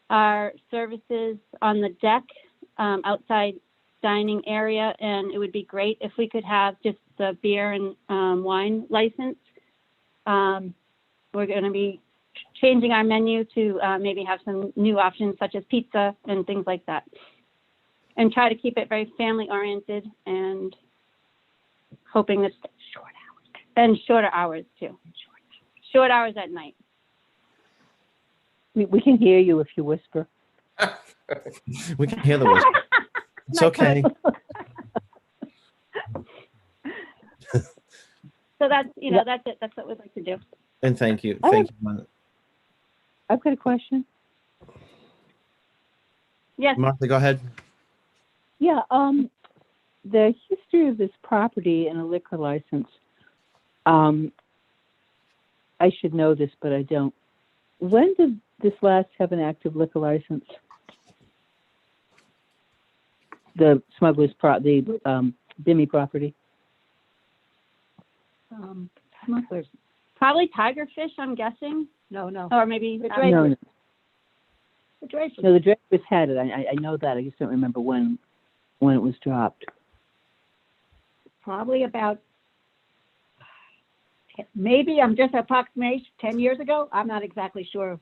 our services on the deck, outside dining area, and it would be great if we could have just the beer and wine license. We're going to be changing our menu to maybe have some new options such as pizza and things like that, and try to keep it very family oriented and hoping that shorter hours too. Short hours at night. We can hear you if you whisper. We can hear the whisper. It's okay. So that's, that's it. That's what we'd like to do. And thank you. Thank you. I've got a question. Yes. Martha, go ahead. Yeah, the history of this property and a liquor license. I should know this, but I don't. When did this last have an active liquor license? The Bimmy property. Smugglers. Probably Tigerfish, I'm guessing. No. Or maybe the No, no. The Dreyfus. No, the Dreyfus had it. I know that. I just don't remember when it was dropped. Probably about, maybe I'm just approximating 10 years ago. I'm not exactly sure.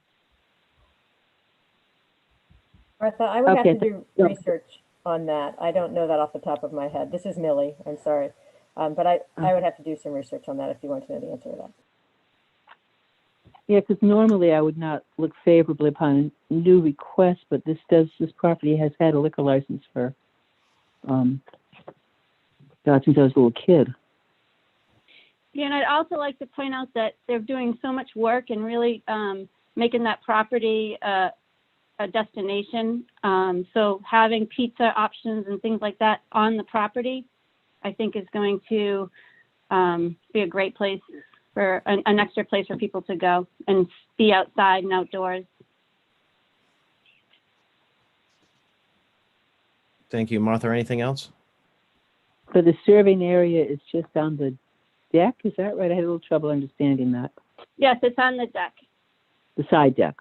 Martha, I would Okay, have to do research on that. I don't know that off the top of my head. This is Millie. I'm sorry. But I would have to do some research on that if you want to know the answer to that. Yeah, because normally I would not look favorably upon a new request, but this property has had a liquor license for, since I was a little kid. Yeah, and I'd also like to point out that they're doing so much work and really making that property a destination. So having pizza options and things like that on the property, I think is going to be a great place for an extra place for people to go and be outside and outdoors. Thank you. Martha, anything else? For the serving area, it's just on the deck, is that right? I had a little trouble understanding that. Yes, it's on the deck, The side deck.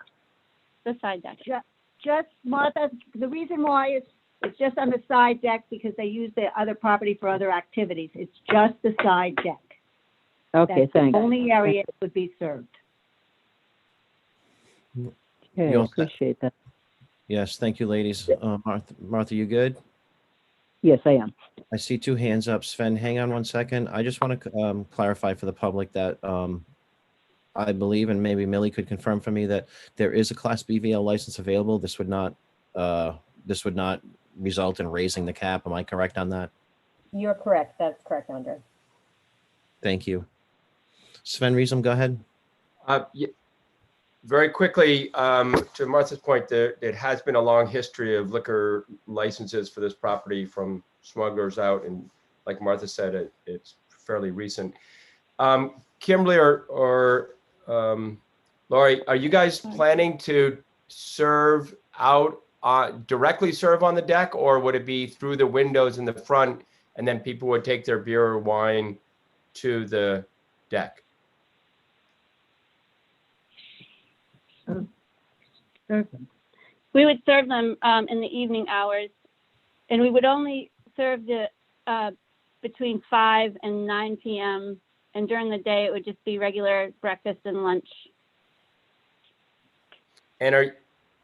the side deck. Just, Martha, the reason why it's just on the side deck because they use the other property for other activities. It's just the side deck. Okay, That's thanks. the only area it would be served. Okay, You I all set? appreciate that. Yes, thank you, ladies. Martha, you good? Yes, I am. I see two hands up. Sven, hang on one second. I just want to clarify for the public that I believe, and maybe Millie could confirm for me, that there is a Class BVL license available. This would not result in raising the cap. Am I correct on that? You're correct. That's correct, Andre. Thank you. Sven Riesem, go ahead. Very quickly, to Martha's point, it has been a long history of liquor licenses for this property from Smugglers Out, and like Martha said, it's fairly recent. Kimberly or Laurie, are you guys planning to serve out, directly serve on the deck, or would it be through the windows in the front and then people would take their beer or wine to the deck? We would serve them in the evening hours, and we would only serve the between 5 and 9 p.m. And during the day, it would just be regular breakfast and lunch. And are,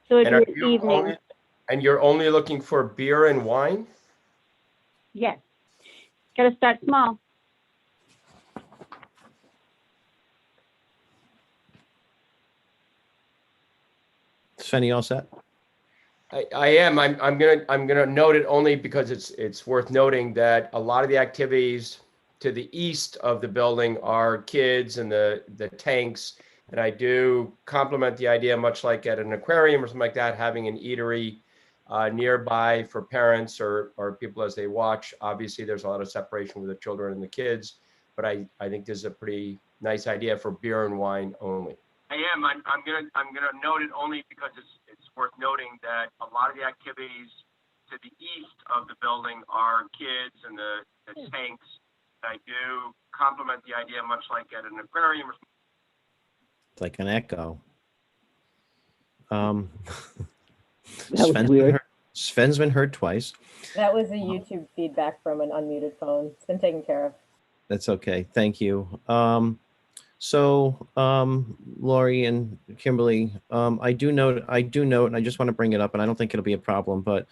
So and are it'd be you evening. only, and you're only looking for beer and wine? Yes. Got to start small. Sven, you all set? I am. I'm gonna note it only because it's worth noting that a lot of the activities to the east of the building are kids and the tanks. And I do compliment the idea, much like at an aquarium or something like that, having an eatery nearby for parents or people as they watch. Obviously, there's a lot of separation with the children and the kids, but I think this is a pretty nice idea for beer and wine only. I am. I'm gonna note it only because it's worth noting that a lot of the activities to the east of the building are kids and the tanks. I do compliment the idea, much like at an aquarium. It's like an echo. That Sven's was weird. Sven's been heard twice. That was a YouTube feedback from an unmuted phone. It's been taken care of. That's okay. Thank you. Lori and Kimberly, I do note, and I just want to bring it up, and I don't think it'll be a problem, but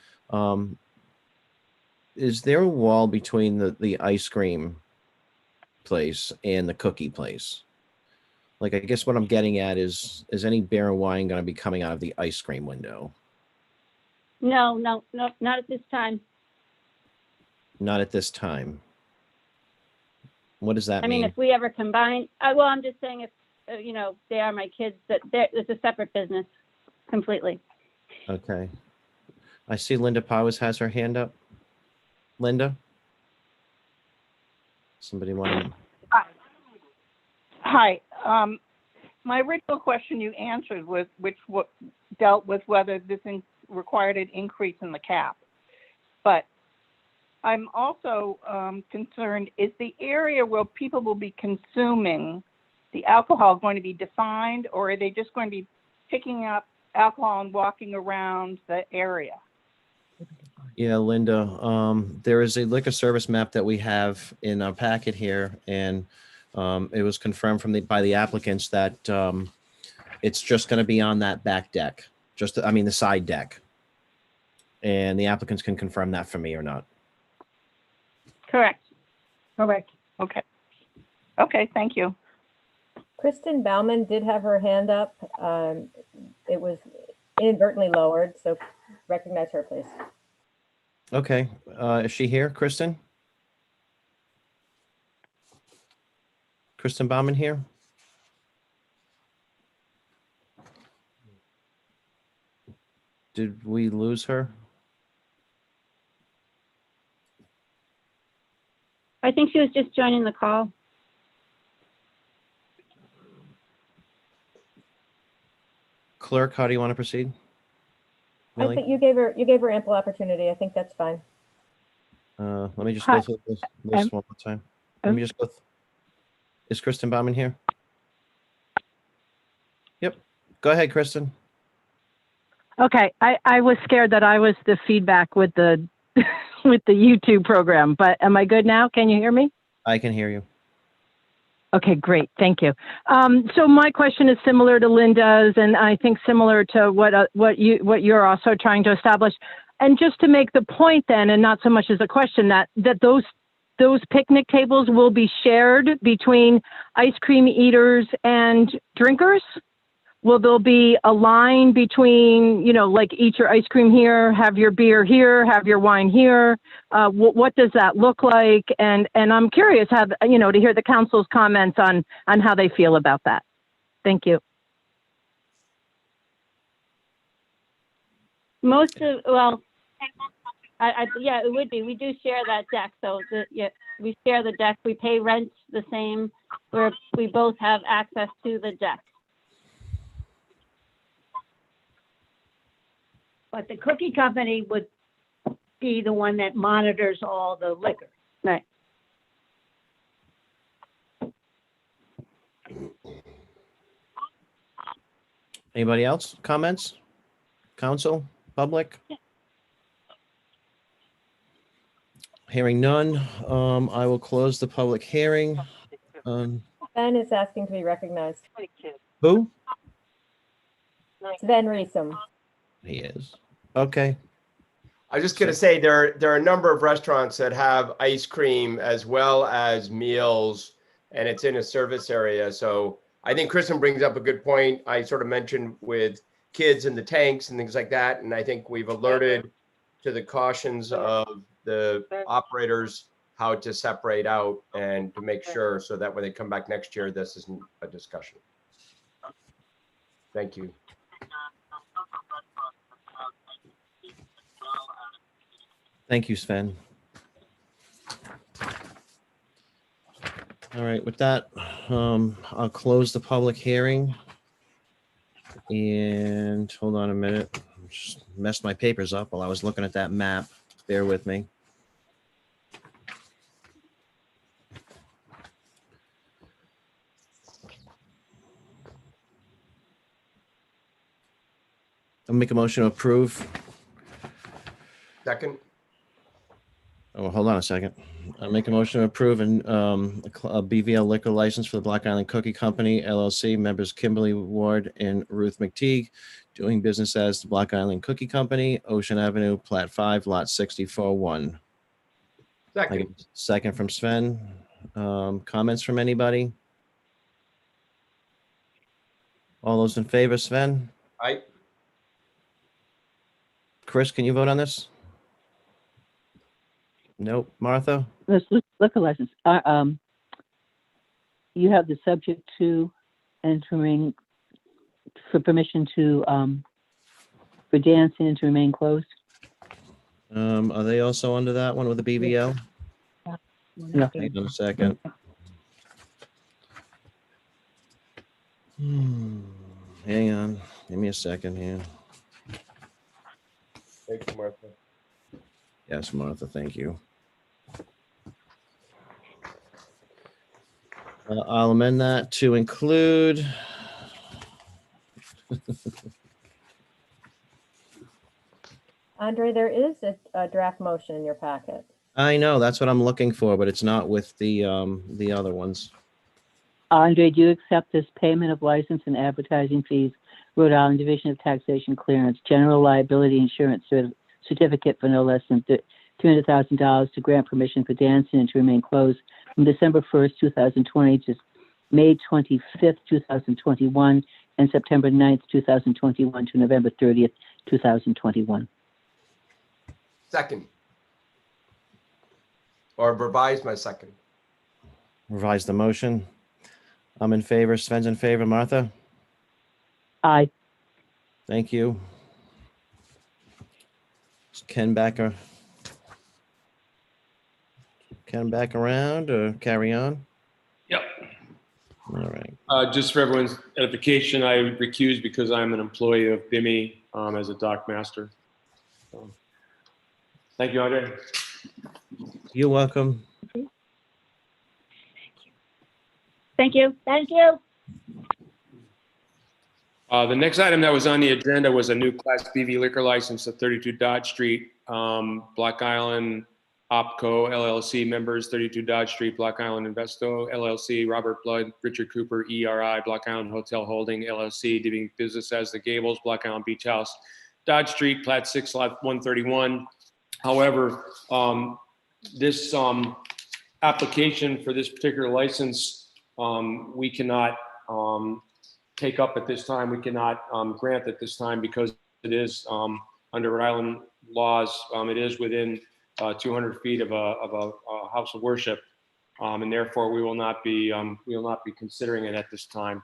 is there a wall between the ice cream place and the cookie place? Like, I guess what I'm getting at is any beer and wine going to be coming out of the ice cream window? No, not at this time. Not at this time. What does that I mean, mean? if we ever combine, well, I'm just saying if, they are my kids, that it's a separate business completely. Okay. I see Linda Powers has her hand up. Linda? Somebody want to? Hi. My original question you answered was what dealt with whether this required an increase in the cap. But I'm also concerned, is the area where people will be consuming the alcohol going to be defined, or are they just going to be picking up alcohol and walking around the area? Yeah, Linda, there is a liquor service map that we have in our packet here, and it was confirmed by the applicants that it's just going to be on that back deck, the side deck. And the applicants can confirm that for me or not. Correct. Okay. Okay, thank you. Kristen Bauman did have her hand up. It was inadvertently lowered, so recognize her, please. Okay, is she here, Kristen? Kristen Bauman here? Did we lose her? I think she was just joining the call. Clerk, how do you want to proceed? I Millie? think you gave her ample opportunity. I think that's fine. Let me just Hi. go through this list one more time. Let me just go. Is Kristen Bauman here? Yep. Go ahead, Kristen. Okay, I was scared that I was the feedback with the with the YouTube program, but am I good now? Can you hear me? I can hear you. Okay, great. Thank you. So my question is similar to Linda's, and I think similar to what you're also trying to establish. And just to make the point then, and not so much as a question, that those picnic tables will be shared between ice cream eaters and drinkers? Will there be a line between, like eat your ice cream here, have your beer here, have your wine here? What does that look like? And I'm curious to hear the council's comments on how they feel about that. Thank you. Yeah, it would be. We do share that deck. So we share the deck. We pay rent the same, where we both have access to the deck. But the cookie company would be the one that monitors all the liquor. Right. Anybody else? Comments? Council? Public? Hearing none, I will close the public hearing. Ben is asking to be recognized. Who? Sven Reesum. He is. Okay. I was just gonna say, there are a number of restaurants that have ice cream as well as meals, and it's in a service area. So I think Kristen brings up a good point. I sort of mentioned with kids in the tanks and things like that, and I think we've alerted to the cautions of the operators how to separate out and to make sure so that when they come back next year, this isn't a discussion. Thank you. Thank you, Sven. All right, with that, I'll close the public hearing. And hold on a minute. Just messed my papers up while I was looking at that map. Bear with me. I'll make a motion to approve. Second. Oh, hold on a second. I'll make a motion to approve a BVL liquor license for the Block Island Cookie Company LLC, members Kimberly Ward and Ruth McTeague, doing business as the Block Island Cookie Company, Ocean Avenue, Plat 5, Lot 64-1. Second. Second from Sven. Comments from anybody? All those in favor, Sven? Aye. Chris, can you vote on this? Nope. Martha? This liquor license, you have the subject to entering for permission to, for dancing to remain closed? Are they also under that one with the BVL? No. Hang on a second. Hang on. Give me a second here. Thank you, Martha. Yes, Martha, thank you. I'll amend that to include. Andre, there is a draft motion in your packet. I know, that's what I'm looking for, but it's not with the other ones. Andre, do you accept this payment of license and advertising fees, Rhode Island Division of Taxation Clearance, general liability insurance certificate for no less than $200,000 to grant permission for dancing and to remain closed from December 1st, 2020 to May 25th, 2021, and September 9th, 2021 to November 30th, 2021. Second. Or revise my second. Revise the motion. I'm in favor. Sven's in favor. Martha? Aye. Thank you. Is Ken back around or carry on? Yep. All right. Just for everyone's edification, I recuse because I'm an employee of BIMI as a dock master. So, thank you, Andre. You're welcome. Thank you. Thank you. The next item that was on the agenda was a new Class BV liquor license at 32 Dodge Street, Block Island OpCo LLC members, 32 Dodge Street, Block Island Investo LLC, Robert Blood, Richard Cooper, ERI, Block Island Hotel Holding LLC, doing business as the Gables, Block Island Beach House, Dodge Street, Plat 6, Lot 131. However, this application for this particular license, we cannot take up at this time. We cannot grant at this time because it is under Rhode Island laws. It is within 200 feet of a house of worship, and therefore we will not be considering it at this time.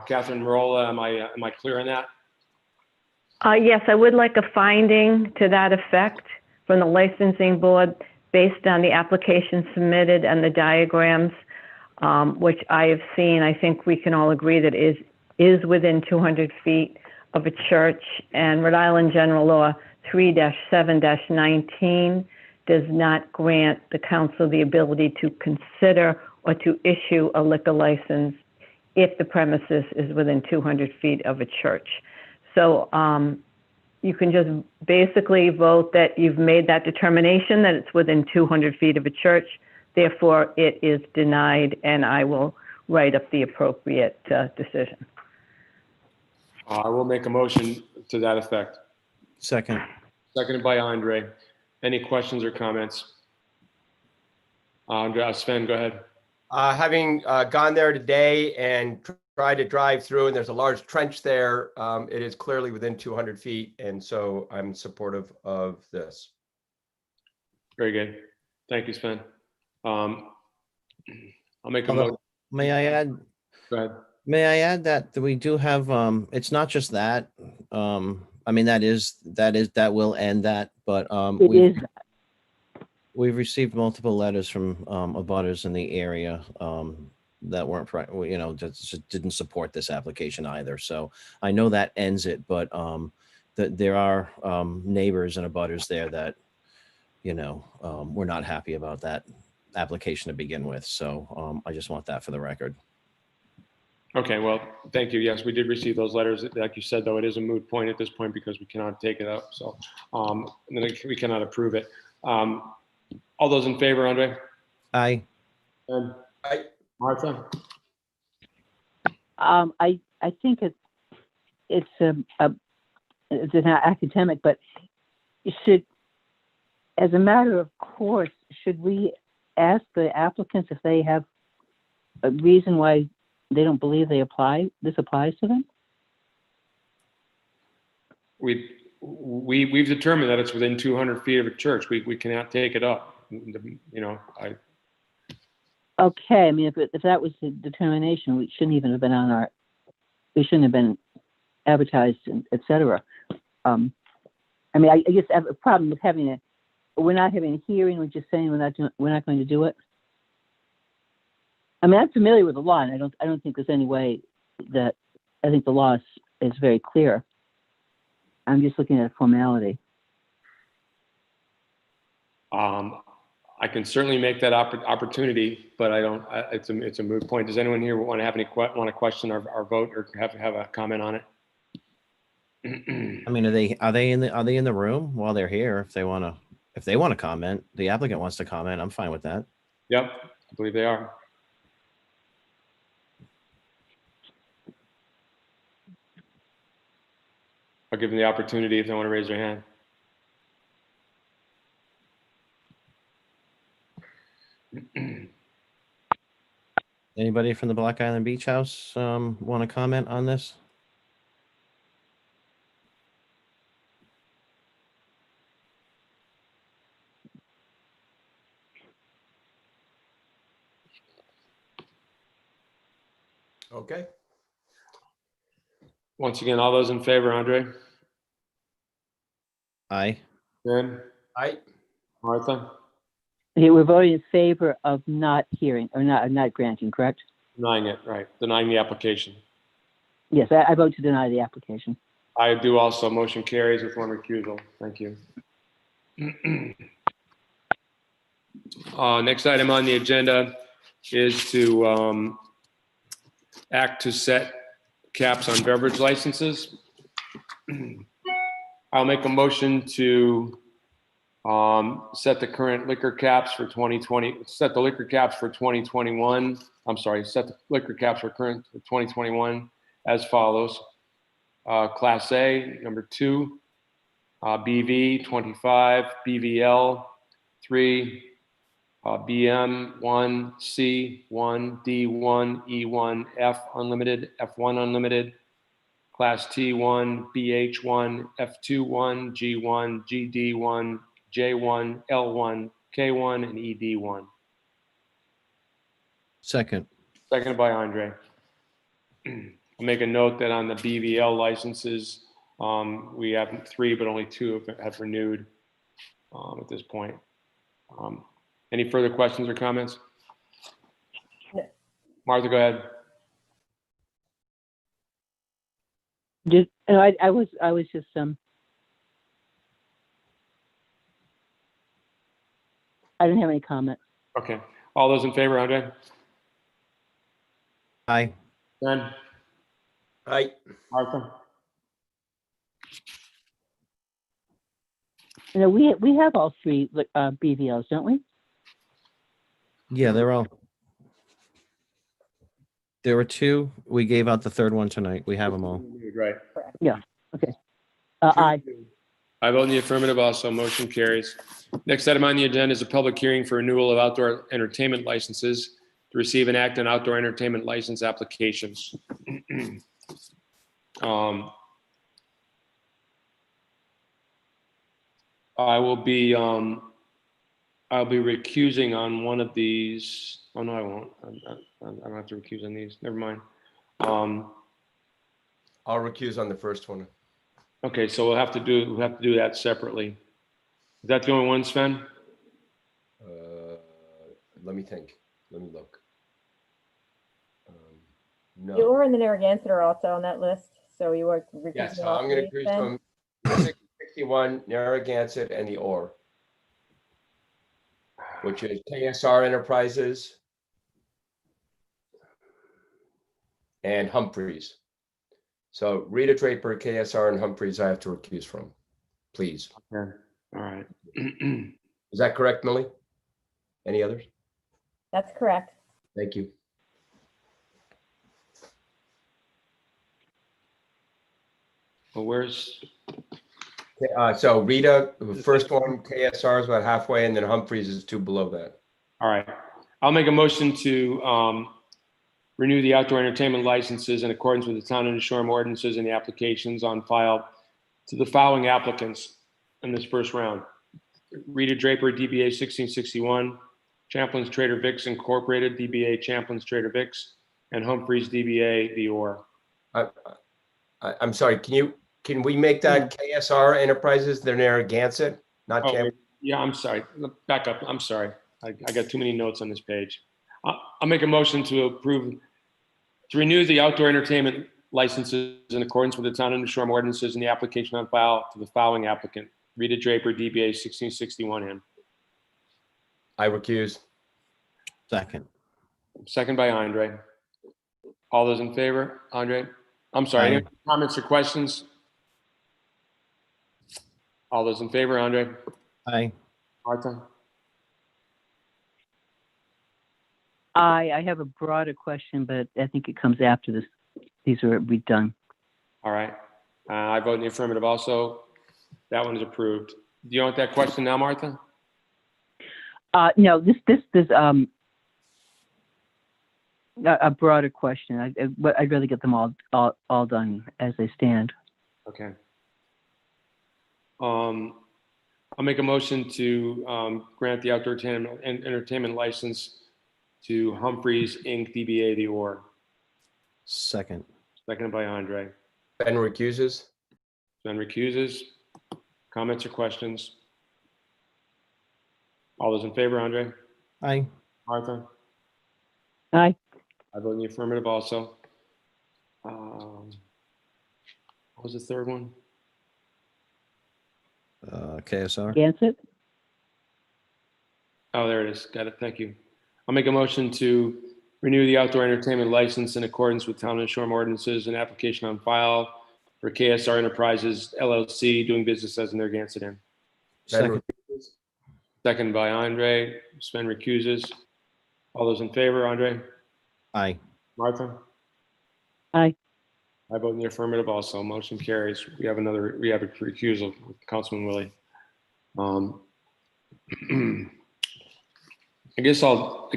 Catherine Marola, am I clear on that? Yes, I would like a finding to that effect from the licensing board based on the application submitted and the diagrams, which I have seen. I think we can all agree that is within 200 feet of a church, and Rhode Island General Law 3-7-19 does not grant the council the ability to consider or to issue a liquor license if the premises is within 200 feet of a church. So you can just basically vote that you've made that determination that it's within 200 feet of a church. Therefore, it is denied, and I will write up the appropriate decision. I will make a motion to that effect. Second. Seconded by Andre. Any questions or comments? Sven, go ahead. Having gone there today and tried to drive through, and there's a large trench there, it is clearly within 200 feet, and so I'm supportive of this. Very good. Thank you, Sven. I'll make a Although, motion. may I add? Go ahead. May I add that we do have, it's not just that, I mean, that will end that, but we've received multiple letters from abutters in the area that weren't, just didn't support this application either. So I know that ends it, but that there are neighbors and abutters there that, we're not happy about that application to begin with. So I just want that for the record. Okay, well, thank you. Yes, we did receive those letters. Like you said, though, it is a moot point at this point because we cannot take it up. So we cannot approve it. All those in favor, Andre? Aye. And Aye. Martha? I think it's an academic, but as a matter of course, should we ask the applicants if they have a reason why they don't believe this applies to them? We've determined that it's within 200 feet of a church. We cannot take it up. Okay, I mean, if that was the determination, we shouldn't even have been we shouldn't have been advertised, et cetera. I mean, I guess I have a problem with we're not having a hearing, we're just saying we're not going to do it. I mean, I'm familiar with the law, and I don't think there's any way that I think the law is very clear. I'm just looking at a formality. I can certainly make that opportunity, but I don't. It's a moot point. Does anyone here want to question our vote or have a comment on it? I mean, are they in the room while they're here? If they want to comment, the applicant wants to comment, I'm fine with that. Yep, I believe they are. I'll give them the opportunity if they want to raise their hand. Anybody from the Black Island Beach House want to comment on this? Okay. Once again, all those in favor, Andre? Aye. Ben? Aye. Martha? Okay, we're voting in favor of not hearing or not granting, correct? Denying it, right. Denying the application. Yes, I vote to deny the application. I do also. Motion carries with one recusal. Thank you. Next item on the agenda is to act to set caps on beverage licenses. I'll make a motion to set the current liquor caps for 2020, set the liquor caps for 2021. I'm sorry, set the liquor caps for current 2021 as follows. Class A, number 2, BV 25, BVL 3, BM 1, C 1, D1, E1, F unlimited, F1 unlimited, Class T1, BH1, F21, G1, GD1, J1, L1, K1, and ED1. Second. Seconded by Andre. I'll make a note that on the BVL licenses, we have 3, but only 2 have renewed at this point. Any further questions or comments? No. Martha, go ahead. I was just I don't have any comment. Okay. All those in favor, Andre? Aye. Ben? Aye. Martha? No, we have all three BVLs, don't we? Yeah, they're all. There were two. We gave out the third one tonight. We have them all. Right. Yeah. Okay. Aye. I vote in the affirmative also. Motion carries. Next item on the agenda is a public hearing for renewal of outdoor entertainment licenses to receive and act on outdoor entertainment license applications. I'll be recusing on one of these. Oh, no, I won't. I don't have to recuse on these. Never mind. I'll recuse on the first one. Okay, so we'll have to do that separately. Is that the only one, Sven? Let me think. Let me look. The No. Or and the Narragansett are also on that list, so you are. Yes, so I'm going to recuse from 61, Narragansett, and the Or, which is KSR Enterprises and Humphreys. So Rita Draper, KSR, and Humphreys I have to recuse from, please. Okay. All right. Is that correct, Millie? Any others? That's correct. Thank you. Well, where's? So Rita, the first one, KSR is about halfway, and then Humphreys is two below that. All right. I'll make a motion to renew the outdoor entertainment licenses in accordance with the town of New Shoreham ordinances and the applications on file to the following applicants in this first round. Rita Draper, DBA 1661, Champlin's Trader Vic's Incorporated, DBA Champlin's Trader Vic's, and Humphreys, DBA The Or. I'm sorry, can we make that KSR Enterprises, they're Narragansett, not Oh, Champlin? yeah, I'm sorry. Back up. I'm sorry. I got too many notes on this page. I'll make a motion to renew the outdoor entertainment licenses in accordance with the town of New Shoreham ordinances and the application on file to the following applicant, Rita Draper, DBA 1661 M. I recuse. Second. Second by Andre. All those in favor? Andre? I'm sorry, Aye. any comments or questions? All those in favor, Andre? Aye. Martha? I have a broader question, but I think it comes after this. These are redone. All right. I vote in the affirmative also. That one is approved. Do you want that question now, Martha? No, this is a broader question. I'd rather get them all done as they stand. Okay. I'll make a motion to grant the outdoor entertainment license to Humphreys Inc., DBA The Or. Second. Seconded by Andre. Ben recuses. Ben recuses. Comments or questions? All those in favor, Andre? Aye. Martha? Aye. I vote in the affirmative also. What was the third one? KSR. Gansett? Oh, there it is. Got it. Thank you. I'll make a motion to renew the outdoor entertainment license in accordance with town and shore ordinances and application on file for KSR Enterprises LLC doing business as Narragansett Inn. Second. Second by Andre. Sven recuses. All those in favor, Andre? Aye. Martha? Aye. I vote in the affirmative also. Motion carries. We have a recusal with Councilman Willie. I guess I'll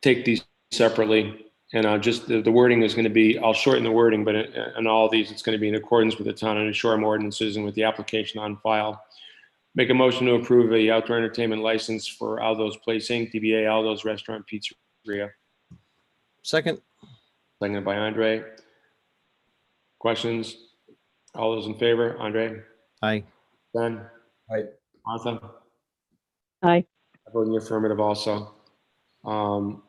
take these separately, and just the wording is going to be, I'll shorten the wording, but in all these, it's going to be in accordance with the town and Shoreham ordinances and with the application on file. Make a motion to approve a outdoor entertainment license for Aldo's Place Inc., DBA Aldo's Restaurant Pizzeria. Second. Seconded by Andre. Questions? All those in favor? Andre? Aye. Ben? Aye. Martha? Aye. I vote in the affirmative also. I'll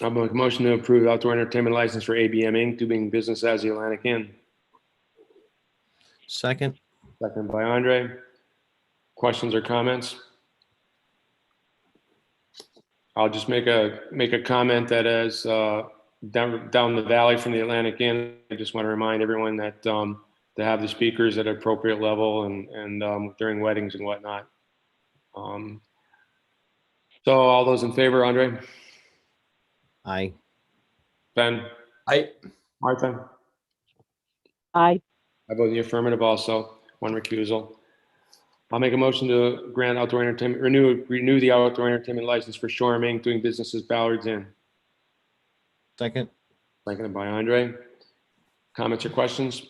make a motion to approve outdoor entertainment license for ABM Inc. doing business as the Atlantic Inn. Second. Second by Andre. Questions or comments? I'll just make a comment that as down the valley from the Atlantic Inn, I just want to remind everyone that to have the speakers at appropriate level and during weddings and whatnot. So all those in favor, Andre? Aye. Ben? Aye. Martha? Aye. I vote in the affirmative also, one recusal. I'll make a motion to grant outdoor entertainment, renew the outdoor entertainment license for Shoreham Inc. doing business as Ballard's Inn. Second. Seconded by Andre. Comments or questions?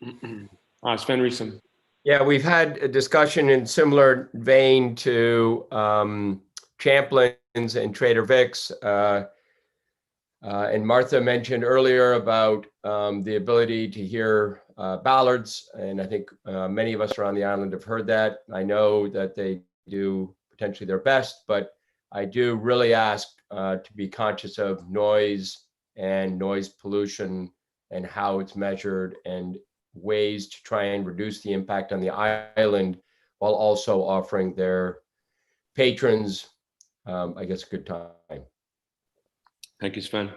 Sven Reesum. Yeah, we've had a discussion in similar vein to Champlin's and Trader Vic's. And Martha mentioned earlier about the ability to hear Ballards, and I think many of us around the island have heard that. I know that they do potentially their best, but I do really ask to be conscious of noise and noise pollution and how it's measured and ways to try and reduce the impact on the island while also offering their patrons, I guess, a good time. Thank you, Sven.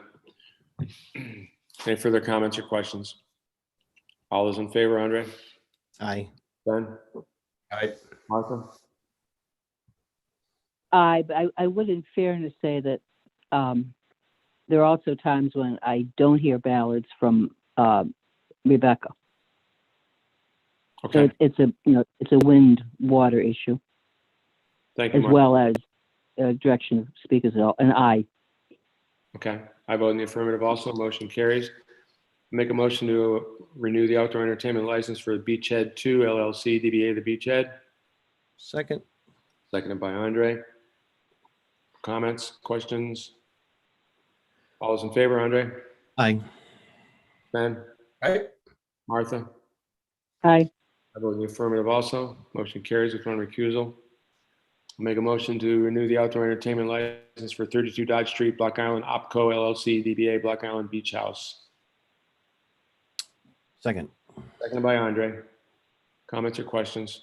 Any further comments or questions? All those in favor, Andre? Aye. Ben? Aye. Martha? Aye, but I would in fairness say that there are also times when I don't hear ballads from Rebecca. Okay. So it's a wind water issue Thank you, as Martha. well as direction of speakers and I. Okay, I vote in the affirmative also. Motion carries. Make a motion to renew the outdoor entertainment license for Beachhead 2 LLC, DBA The Beachhead. Second. Seconded by Andre. Comments, questions? All those in favor, Andre? Aye. Ben? Aye. Martha? Aye. I vote in the affirmative also. Motion carries with one recusal. I'll make a motion to renew the outdoor entertainment license for 32 Dodge Street, Block Island OpCo LLC, DBA Block Island Beach House. Second. Seconded by Andre. Comments or questions?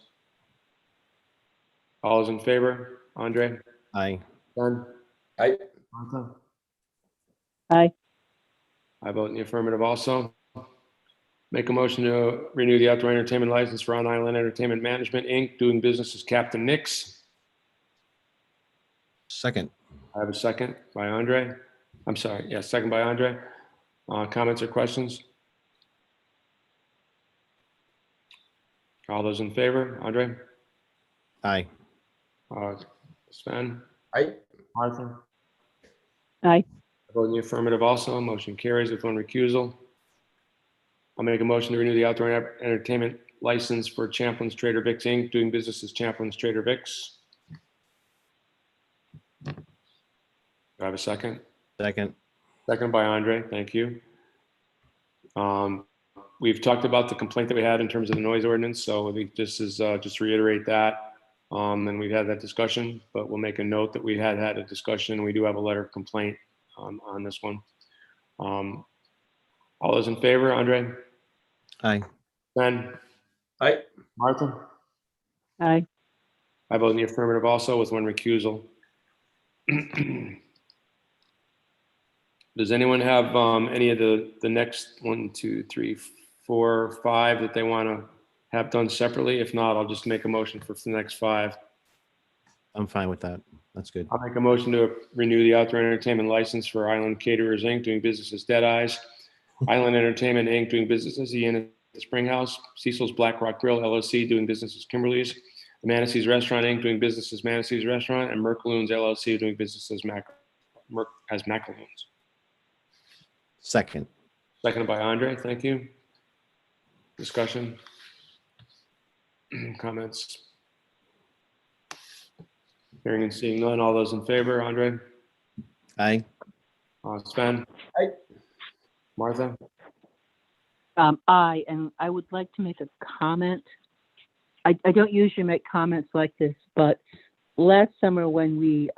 All those in favor? Andre? Aye. Ben? Aye. Martha? Aye. I vote in the affirmative also. Make a motion to renew the outdoor entertainment license for On Island Entertainment Management, Inc., doing business as Captain Nick's. Second. I have a second by Andre. I'm sorry, yeah, second by Andre. Comments or questions? All those in favor? Andre? Aye. Sven? Aye. Martha? Aye. I vote in the affirmative also. Motion carries with one recusal. I'll make a motion to renew the outdoor entertainment license for Champlin's Trader Vic's Inc., doing business as Champlin's Trader Vic's. Do I have a second? Second. Second by Andre, thank you. We've talked about the complaint that we had in terms of the noise ordinance, so I think this is just to reiterate that. And we've had that discussion, but we'll make a note that we had a discussion. We do have a letter of complaint on this one. All those in favor, Andre? Aye. Ben? Aye. Martha? Aye. I vote in the affirmative also with one recusal. Does anyone have any of the next 1, 2, 3, 4, 5 that they want to have done separately? If not, I'll just make a motion for the next 5. I'm fine with that. That's good. I'll make a motion to renew the outdoor entertainment license for Island Caterers Inc., doing business as Dead Eyes, Island Entertainment Inc., doing business as the Inn at the Spring House, Cecil's Black Rock Grill LLC, doing business as Kimberly's, the Manasseh's Restaurant Inc., doing business as Manasseh's Restaurant, and Mercaloons LLC, doing business as Macaloons. Second. Seconded by Andre, thank you. Discussion? Comments? Hearing and seeing none, all those in favor, Andre? Aye. Sven? Aye. Martha? Aye, and I would like to make a comment. I don't usually make comments like this, but last summer when we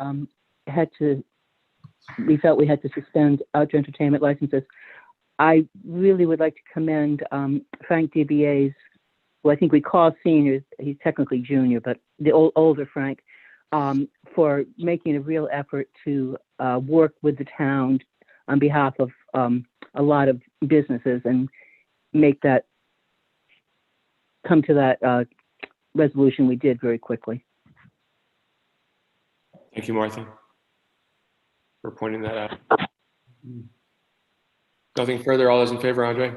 felt we had to suspend outdoor entertainment licenses, I really would like to commend Frank DBA's, who I think we call senior, he's technically junior, but the older Frank, for making a real effort to work with the town on behalf of a lot of businesses. And make that, come to that resolution we did very quickly. Thank you, Martha, for pointing that out. Nothing further. All those in favor, Andre?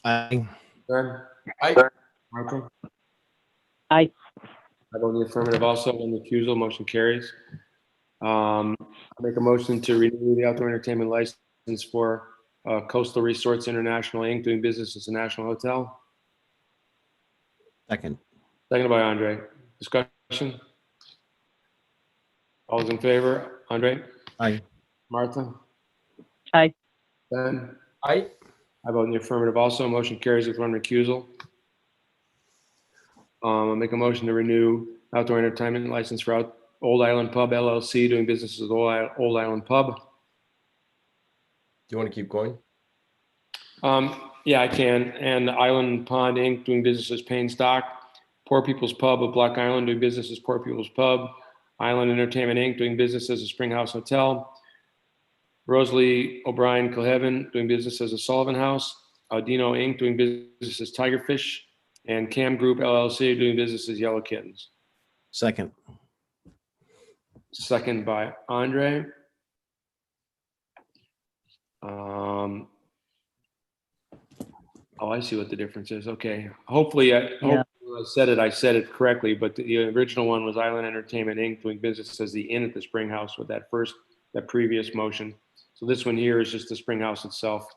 Aye. Ben? Aye. Martha? Aye. I vote in the affirmative also. On the recusal, motion carries. I make a motion to renew the outdoor entertainment license for Coastal Resorts International Inc., doing business as a national hotel. Second. Seconded by Andre. Discussion? All those in favor? Andre? Aye. Martha? Aye. Ben? Aye. I vote in the affirmative also. Motion carries with one recusal. I'll make a motion to renew outdoor entertainment license for Old Island Pub LLC, doing business as Old Island Pub. Do you want to keep going? Yeah, I can. And Island Pond Inc., doing business as Payne Stock. Poor People's Pub of Block Island, doing business as Poor People's Pub. Island Entertainment Inc., doing business as a Spring House Hotel. Rosalie O'Brien Kilheaven, doing business as a Sullivan House. Aldino Inc., doing business as Tigerfish. And Cam Group LLC, doing business as Yellow Kittens. Second. Second by Andre. Oh, I see what the difference is. Okay. Hopefully I said it correctly, but the original one was Island Entertainment Inc., doing business as the Inn at the Spring House with that previous motion. So this one here is just the Spring House itself.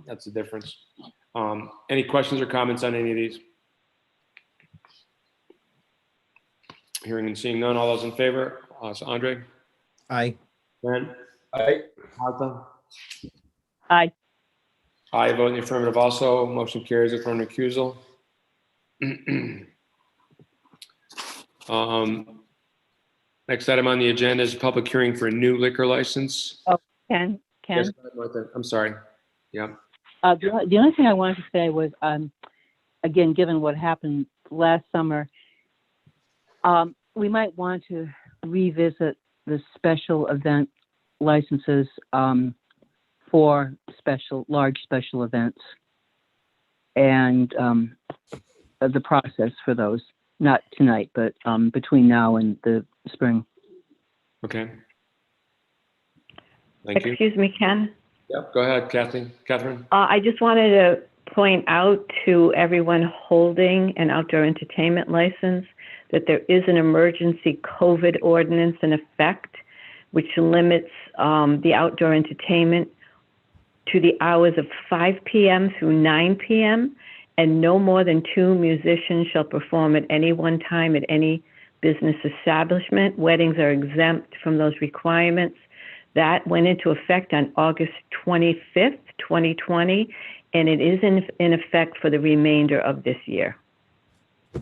That's the difference. Any questions or comments on any of these? Hearing and seeing none. All those in favor? So Andre? Aye. Ben? Aye. Martha? Aye. I vote in the affirmative also. Motion carries with one recusal. Next item on the agenda is a public hearing for a new liquor license. Oh, Ken? Yes, Martha. I'm sorry. Yeah. The only thing I wanted to say was, again, given what happened last summer, we might want to revisit the special event licenses for large special events and the process for those. Not tonight, but between now and the spring. Okay. Thank you. Excuse me, Ken. Yep. Go ahead, Catherine. I just wanted to point out to everyone holding an outdoor entertainment license that there is an emergency COVID ordinance in effect, which limits the outdoor entertainment to the hours of 5 p.m. through 9 p.m. and no more than 2 musicians shall perform at any one time at any business establishment. Weddings are exempt from those requirements. That went into effect on August 25th, 2020, and it is in effect for the remainder of this year. The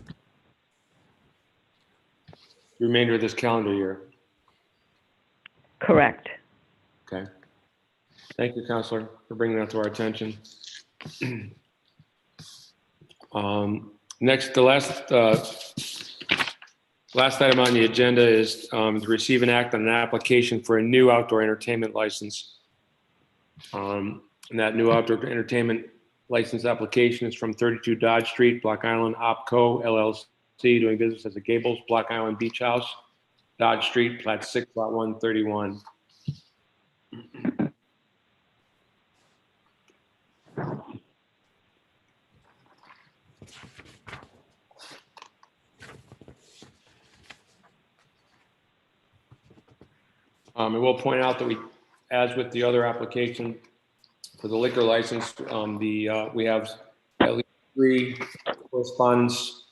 remainder of this calendar year. Correct. Okay. Thank you, Counselor, for bringing that to our attention. Next, the last item on the agenda is to receive and act on an application for a new outdoor entertainment license. And that new outdoor entertainment license application is from 32 Dodge Street, Block Island OpCo LLC, doing business as a Gables Block Island Beach House, Dodge Street, Plat 6, Lot 131. I will point out that as with the other application for the liquor license, we have at least 3 correspondence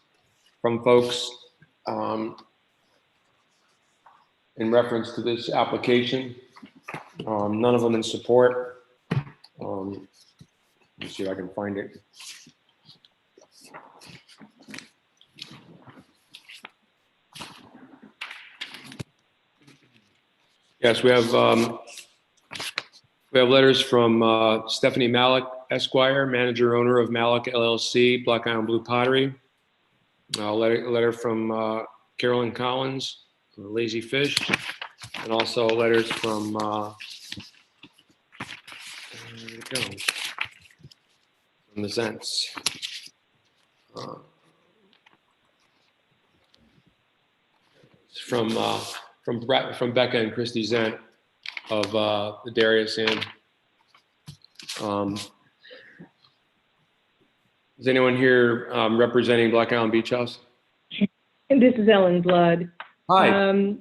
from folks in reference to this application. None of them in support. Let me see if I can find it. Yes, we have letters from Stephanie Malik, Esquire, manager owner of Malik LLC, Block Island Blue Pottery. A letter from Carolyn Collins, Lazy Fish, and also letters from where did it go? from the Zents. From Becca and Christy Zent of the Darius Inn. Is anyone here representing Black Island Beach House? And this is Ellen Blood. Hi.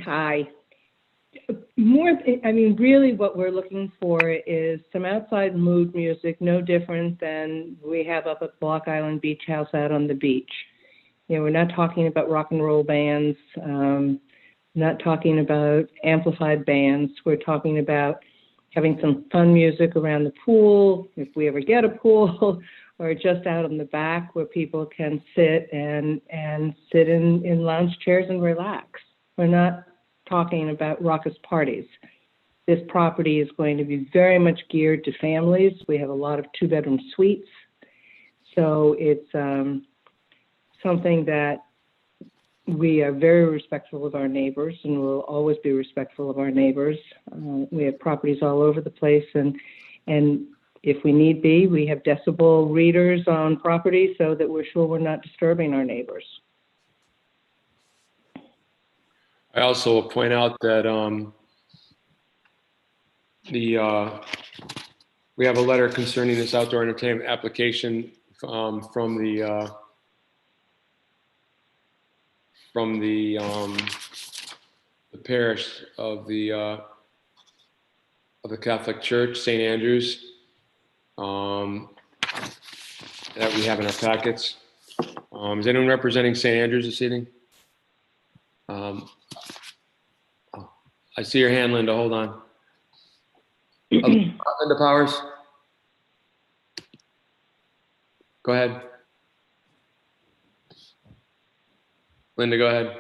Hi. Really what we're looking for is some outside mood music, no different than we have up at Block Island Beach House out on the beach. We're not talking about rock and roll bands, not talking about amplified bands. We're talking about having some fun music around the pool, if we ever get a pool, or just out in the back where people can sit and sit in lounge chairs and relax. We're not talking about raucous parties. This property is going to be very much geared to families. We have a lot of 2-bedroom suites. So it's something that we are very respectful of our neighbors and will always be respectful of our neighbors. We have properties all over the place, and if we need be, we have decibel readers on property so that we're sure we're not disturbing our neighbors. I also will point out that we have a letter concerning this outdoor entertainment application from the parish of the Catholic Church, St. Andrews, that we have in our packets. Is anyone representing St. Andrews this evening? I see your hand, Linda. Hold on. Linda Powers. Go ahead. Linda, go ahead.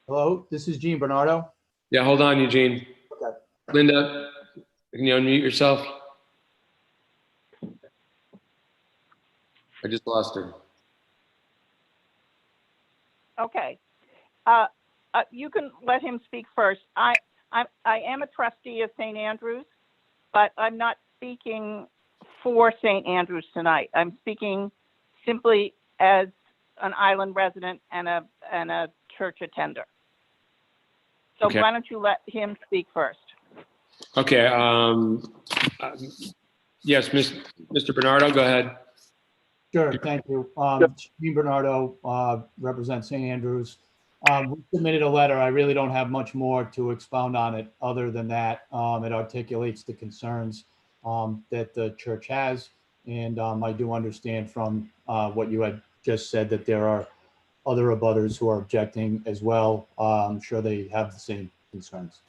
Hello, this is Gene Bernardo. Yeah, hold on, Eugene. Okay. Linda, can you unmute yourself? I just lost her. Okay. You can let him speak first. I am a trustee of St. Andrews, but I'm not speaking for St. Andrews tonight. I'm speaking simply as an island resident and a church attender. So Okay. why don't you let him speak first? Okay. Yes, Mr. Bernardo, go ahead. Sure, thank you. Gene Bernardo, represents St. Andrews. We submitted a letter. I really don't have much more to expound on it other than that. It articulates the concerns that the church has. And I do understand from what you had just said that there are other abutters who are objecting as well. I'm sure they have the same concerns.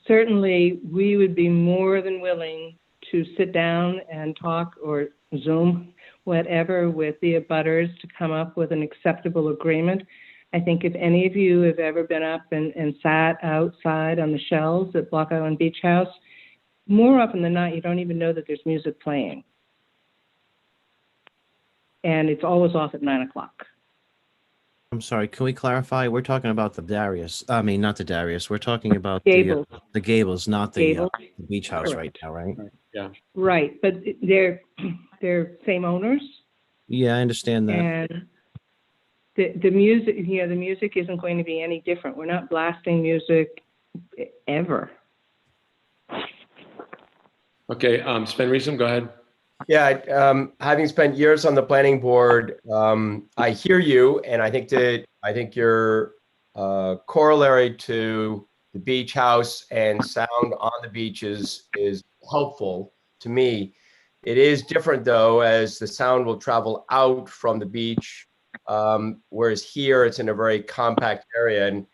Certainly we would be more than willing to sit down and talk or Zoom, whatever, with the abutters to come up with an acceptable agreement. I think if any of you have ever been up and sat outside on the shelves at Block Island Beach House, more often than not, you don't even know that there's music playing. And it's always off at 9 o'clock. I'm sorry, can we clarify? We're talking about the Darius. I mean, not the Darius. We're talking about Gables. the Gables, not the Gables. the beach house Correct. right now, right? Yeah. Right, but they're same owners. Yeah, I understand that. And the music, the music isn't going to be any different. We're not blasting music ever. Okay, Sven Reesum, go ahead. Yeah, having spent years on the planning board, I hear you, and I think your corollary to the beach house and sound on the beaches is helpful to me. It is different though, as the sound will travel out from the beach, whereas here it's in a very compact area. And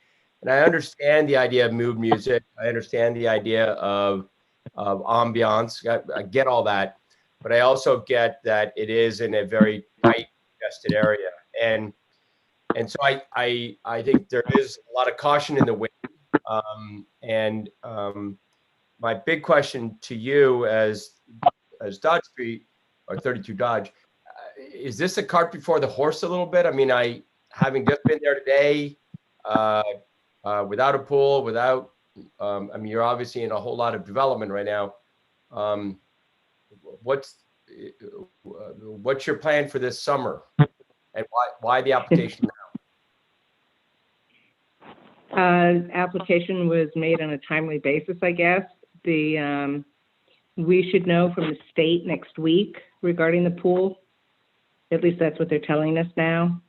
I understand the idea of mood music. I understand the idea of ambiance. I get all that. But I also get that it is in a very tight, congested area. And so I think there is a lot of caution in the wind. My big question to you as Dodge Street or 32 Dodge, is this a cart before the horse a little bit? I mean, having just been there today, without a pool, without, I mean, you're obviously in a whole lot of development right now. What's your plan for this summer? And why the application now? Application was made on a timely basis, I guess. We should know from the state next week regarding the pool. At least that's what they're telling us now.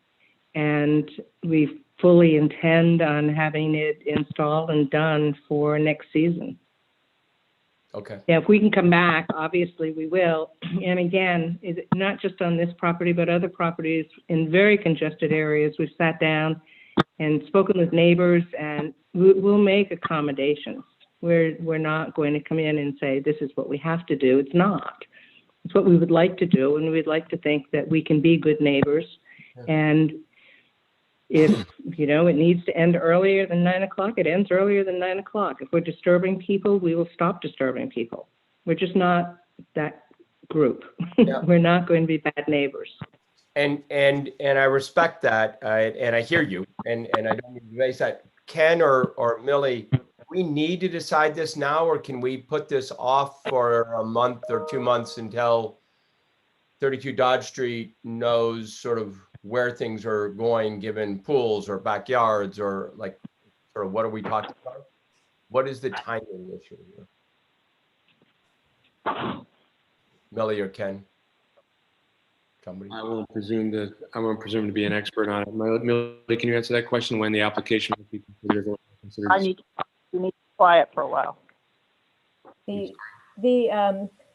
And we fully intend on having it installed and done for next season. Okay. Yeah, if we can come back, obviously we will. And again, it's not just on this property, but other properties in very congested areas. We've sat down and spoken with neighbors, and we'll make accommodations. We're not going to come in and say, this is what we have to do. It's not. It's what we would like to do, and we'd like to think that we can be good neighbors. And if, it needs to end earlier than 9 o'clock, it ends earlier than 9 o'clock. If we're disturbing people, we will stop disturbing people. We're just not that group. Yeah. We're not going to be bad neighbors. And I respect that, and I hear you, and I don't mean to base that. Ken or Millie, we need to decide this now, or can we put this off for a month or 2 months until 32 Dodge Street knows sort of where things are going, given pools or backyards, or what are we talking about? What is the timing issue here? Millie or Ken? Somebody. I won't presume to be an expert on it. Millie, can you answer that question? When the application will be considered? You need to be quiet for a while. The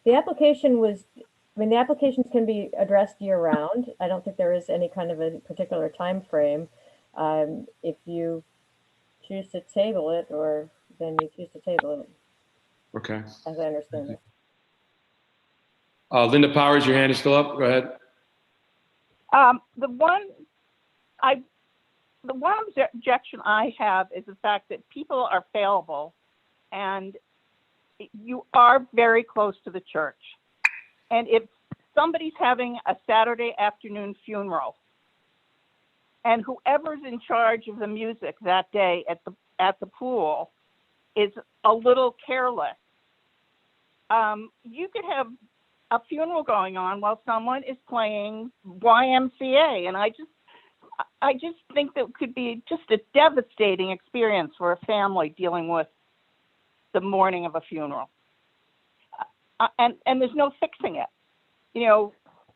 application was, the applications can be addressed year round. I don't think there is any kind of a particular time frame. If you choose to table it, then you choose to table it. Okay. As I understand it. Linda Powers, your hand is still up. Go ahead. The one objection I have is the fact that people are fallible, and you are very close to the church. And if somebody's having a Saturday afternoon funeral, and whoever's in charge of the music that day at the pool is a little careless, you could have a funeral going on while someone is playing YMCA, and I just think that could be just a devastating experience for a family dealing with the morning of a funeral. And there's no fixing it.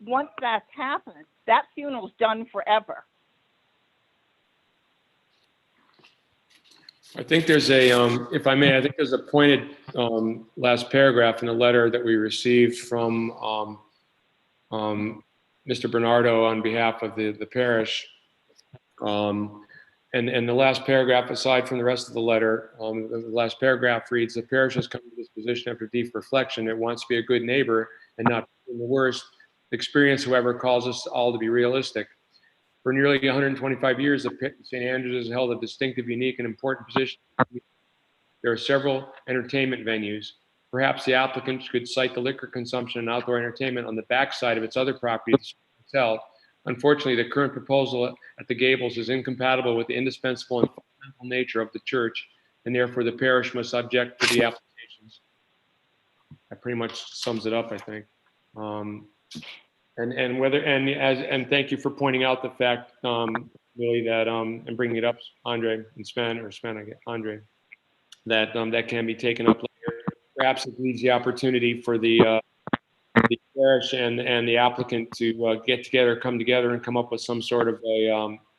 Once that's happened, that funeral's done forever. I think there's if I may, I think there's a pointed last paragraph in the letter that we received from Mr. Bernardo on behalf of the parish. And the last paragraph, aside from the rest of the letter, the last paragraph reads, "The parish has come to this position after deep reflection. It wants to be a good neighbor and not the worst. Experience, however, calls us all to be realistic. For nearly 125 years, the St. Andrews has held a distinctive, unique, and important position. There are several entertainment venues. Perhaps the applicant could cite the liquor consumption and outdoor entertainment on the backside of its other properties hotel. Unfortunately, the current proposal at the Gables is incompatible with the indispensable and fundamental nature of the church, and therefore the parish must object to the applications." That pretty much sums it up, I think. And thank you for pointing out the fact, really, that and bringing it up, Andre and Andre, that that can be taken up later. Perhaps it leaves the opportunity for the parish and the applicant to get together, come together, and come up with some sort of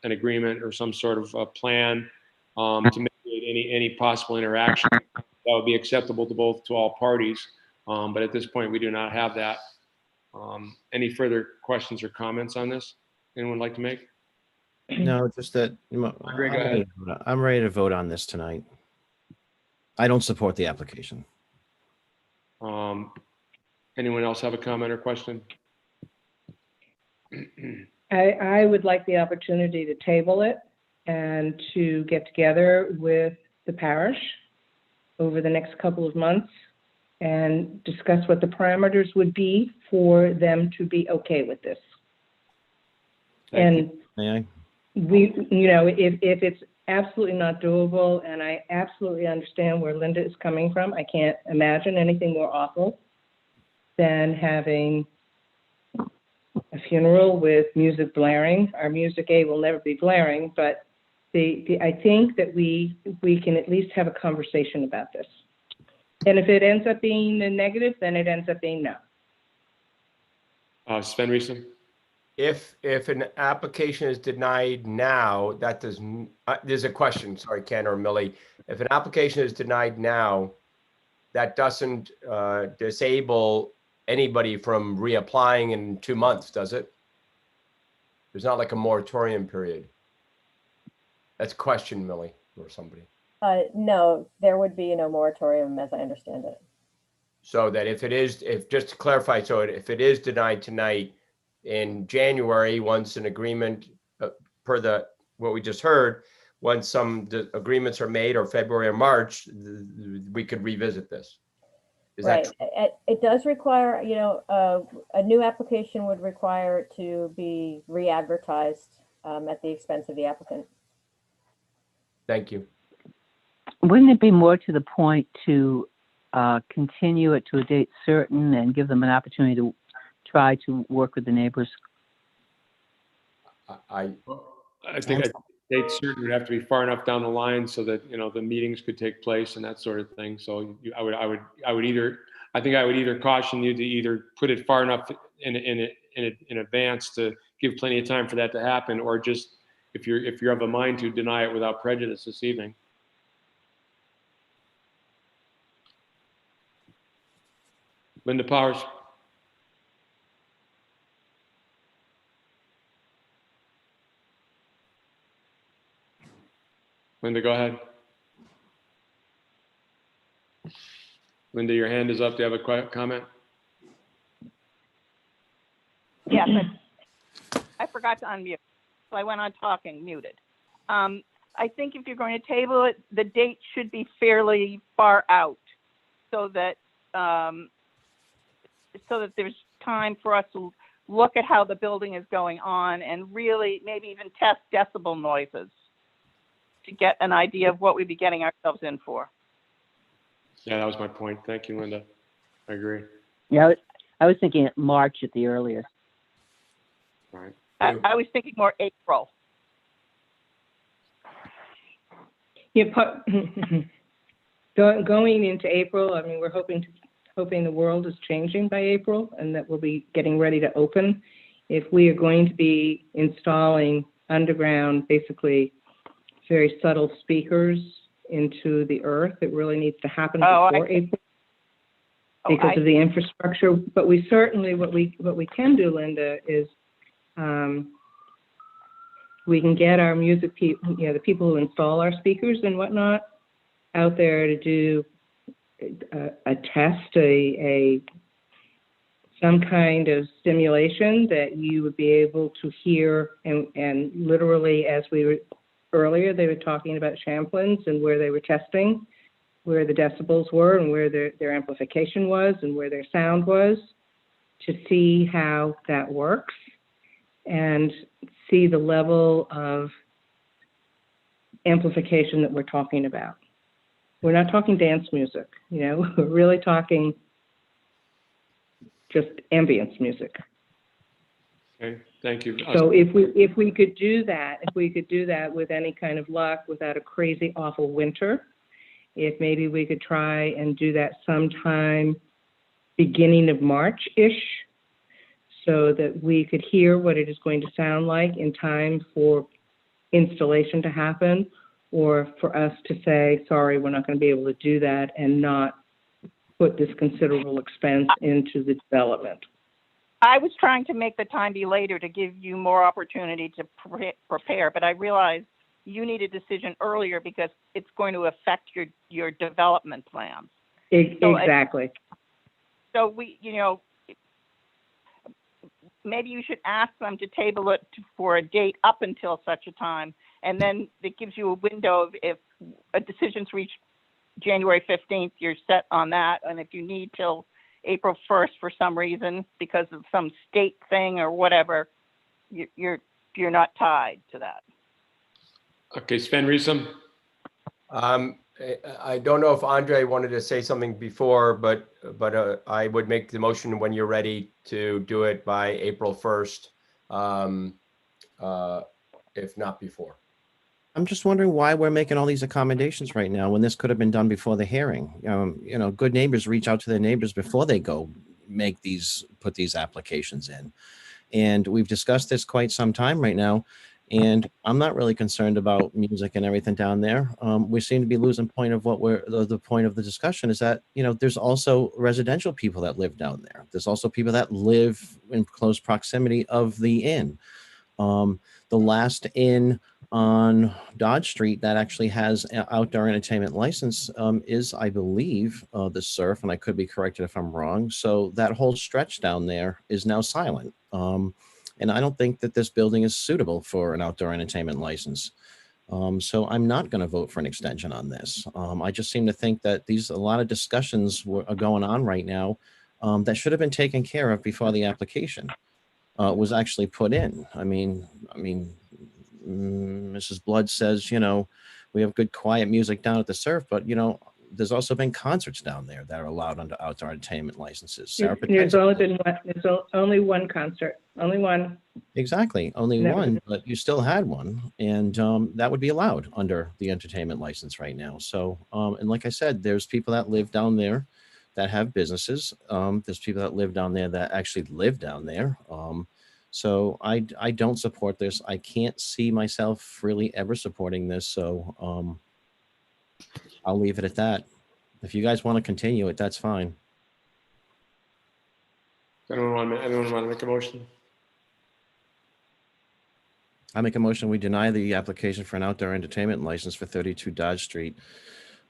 an agreement or some sort of a plan to mitigate any possible interaction that would be acceptable to all parties. But at this point, we do not have that. Any further questions or comments on this? Anyone like to make? No, just that Andre, go ahead. I'm ready to vote on this tonight. I don't support the application. Anyone else have a comment or question? I would like the opportunity to table it and to get together with the parish over the next couple of months and discuss what the parameters would be for them to be okay with this. And May I? if it's absolutely not doable, and I absolutely understand where Linda is coming from. I can't imagine anything more awful than having a funeral with music blaring. Our music will never be blaring, but I think that we can at least have a conversation about this. And if it ends up being a negative, then it ends up being no. Sven Riesman? If an application is denied now, that does, there's a question, sorry, Ken or Millie. If an application is denied now, that doesn't disable anybody from reapplying in 2 months, does it? There's not like a moratorium period. That's a question, Millie, or somebody. No, there would be no moratorium as I understand it. So that if just to clarify, so if it is denied tonight, in January, once an agreement per what we just heard, once some agreements are made, or February or March, we could revisit this. Is right. that it does require, a new application would require it to be re-advertised at the expense of the applicant. Thank you. Wouldn't it be more to the point to continue it to a date certain and give them an opportunity to try to work with the neighbors? I think a date certain would have to be far enough down the line so that, the meetings could take place and that sort of thing. So I would either caution you to either put it far enough in advance to give plenty of time for that to happen, or just if you're of a mind to deny it without prejudice this evening. Linda Powers. Linda, go ahead. Linda, your hand is up. Do you have a comment? Yes, I forgot to unmute, so I went on talking, muted. I think if you're going to table it, the date should be fairly far out, so that there's time for us to look at how the building is going on and really maybe even test decibel noises to get an idea of what we'd be getting ourselves in for. Yeah, that was my point. Thank you, Linda. I agree. Yeah, I was thinking March at the earliest. All right. I was thinking more April. Yeah, going into April, I mean, we're hoping the world is changing by April and that we'll be getting ready to open. If we are going to be installing underground, basically very subtle speakers into the earth, it really needs to happen before April because of the infrastructure. But we certainly, what we can do, Linda, is we can get our music people, the people who install our speakers and whatnot, out there to do a test, some kind of stimulation that you would be able to hear, and literally, as we were earlier, they were talking about Champlain's and where they were testing, where the decibels were and where their amplification was and where their sound was, to see how that works and see the level of amplification that we're talking about. We're not talking dance music, we're really talking just ambience music. Okay, thank you. So if we could do that with any kind of luck, without a crazy awful winter, if maybe we could try and do that sometime beginning of March-ish, so that we could hear what it is going to sound like in time for installation to happen, or for us to say, sorry, we're not going to be able to do that, and not put this considerable expense into the development. I was trying to make the time be later to give you more opportunity to prepare, but I realized you need a decision earlier because it's going to affect your development plans. Exactly. So we, maybe you should ask them to table it for a date up until such a time, and then it gives you a window of, if a decision's reached January 15th, you're set on that, and if you need till April 1st for some reason because of some state thing or whatever, you're not tied to that. Okay, Sven Reesum. I don't know if Andre wanted to say something before, but I would make the motion when you're ready to do it by April 1st, if not before. I'm just wondering why we're making all these accommodations right now when this could have been done before the hearing. Good neighbors reach out to their neighbors before they go put these applications in. And we've discussed this quite some time right now. And I'm not really concerned about music and everything down there. We seem to be losing point of what the point of the discussion is that, there's also residential people that live down there. There's also people that live in close proximity of the inn. The last inn on Dodge Street that actually has an outdoor entertainment license is, I believe, the Surf, and I could be corrected if I'm wrong. So that whole stretch down there is now silent. And I don't think that this building is suitable for an outdoor entertainment license. So I'm not going to vote for an extension on this. I just seem to think that a lot of discussions are going on right now that should have been taken care of before the application was actually put in. I mean, Mrs. Blood says, we have good quiet music down at the Surf, but there's also been concerts down there that are allowed under outdoor entertainment licenses. There's only one concert, only one. Exactly, only Never. one, but you still had one, and that would be allowed under the entertainment license right now. So, and like I said, there's people that live down there that have businesses. There's people that live down there that actually live down there. So I don't support this. I can't see myself really ever supporting this. So I'll leave it at that. If you guys want to continue it, that's fine. Anyone want to make a motion? I make a motion, we deny the application for an outdoor entertainment license for 32 Dodge Street,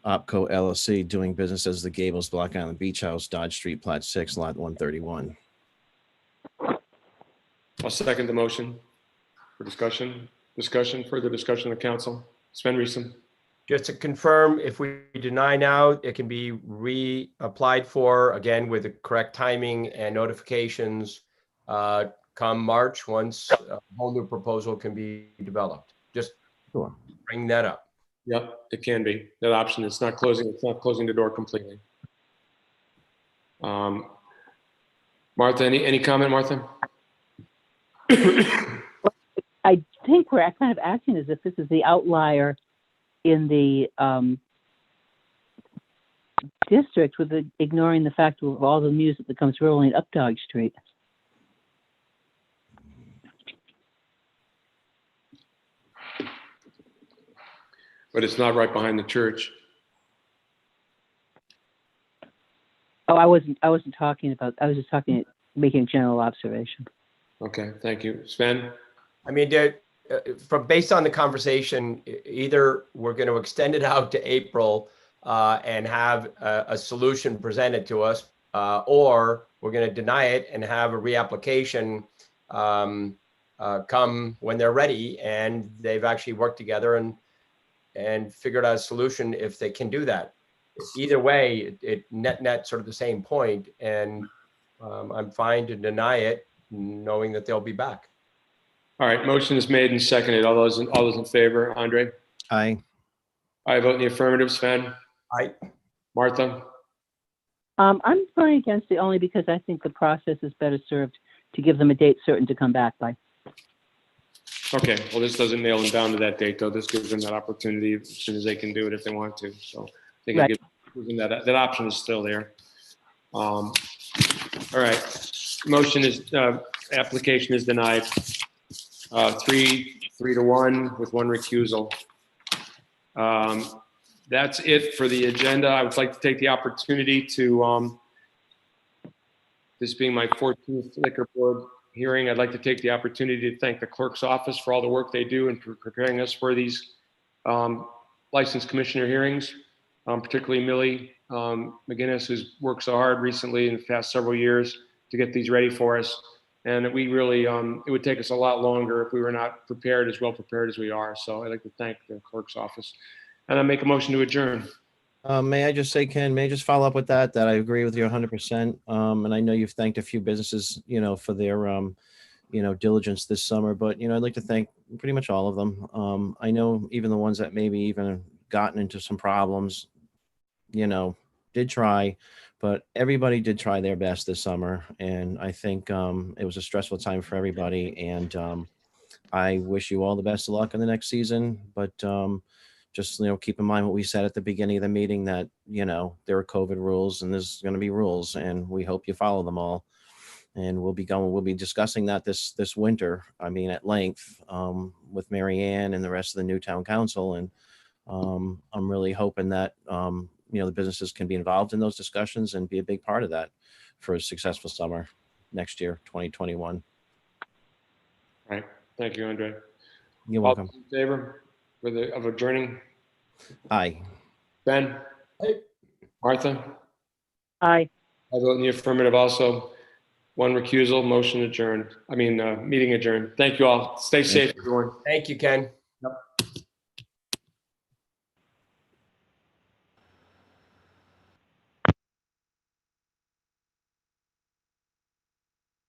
OpCo LLC, doing business as the Gables Block Island Beach House, Dodge Street, Plat 6, Lot 131. I'll second the motion for discussion. Further discussion of the council. Sven Reesum. Just to confirm, if we deny now, it can be reapplied for, again, with the correct timing and notifications come March, once a whole new proposal can be developed. Just bring that up. Yep, it can be. That option, it's not closing the door completely. Martha, any comment, Martha? I think we're kind of acting as if this is the outlier in the district, with ignoring the fact of all the music that comes rolling up Dodge Street. But it's not right behind the church. Oh, I wasn't talking about. I was just making a general observation. Okay, thank you, Sven. I mean, based on the conversation, either we're going to extend it out to April and have a solution presented to us, or we're going to deny it and have a reapplication come when they're ready and they've actually worked together and figured out a solution if they can do that. Either way, it net sort of the same point, and I'm fine to deny it, knowing that they'll be back. All right, motion is made and seconded. All those in favor, Andre? Aye. I vote in the affirmative. Sven? Aye. Martha? I'm voting against it only because I think the process is better served to give them a date certain to come back by. Okay, well, this doesn't nail them down to that date, though. This gives them that opportunity as soon as they can do it if they want to. So I think Right. it gives them that option is still there. All right, motion is, application is denied. 3-1 with one recusal. That's it for the agenda. I would like to take the opportunity to, this being my 14th liquor board hearing, I'd like to take the opportunity to thank the clerk's office for all the work they do in preparing us for these licensed commissioner hearings, particularly Millie McGinnis, who's worked so hard recently in the past several years to get these ready for us. And we really, it would take us a lot longer if we were not prepared, as well prepared as we are. So I'd like to thank the clerk's office. And I make a motion to adjourn. May I just say, Ken, may I just follow up with that I agree with you 100%. And I know you've thanked a few businesses, for their diligence this summer, but, I'd like to thank pretty much all of them. I know even the ones that maybe even gotten into some problems, did try, but everybody did try their best this summer. And I think it was a stressful time for everybody. And I wish you all the best of luck in the next season. But just, keep in mind what we said at the beginning of the meeting, that, there are COVID rules and there's going to be rules, and we hope you follow them all. And we'll be discussing that this winter, at length, with Mary Ann and the rest of the new town council. And I'm really hoping that, the businesses can be involved in those discussions and be a big part of that for a successful summer next year, 2021. All right. Thank you, Andre. You're All welcome. those in favor of adjourning? Aye. Ben? Martha? Aye. I vote in the affirmative also. One recusal, motion adjourned. Meeting adjourned. Thank you all. Stay safe, everyone. Thank you, Ken.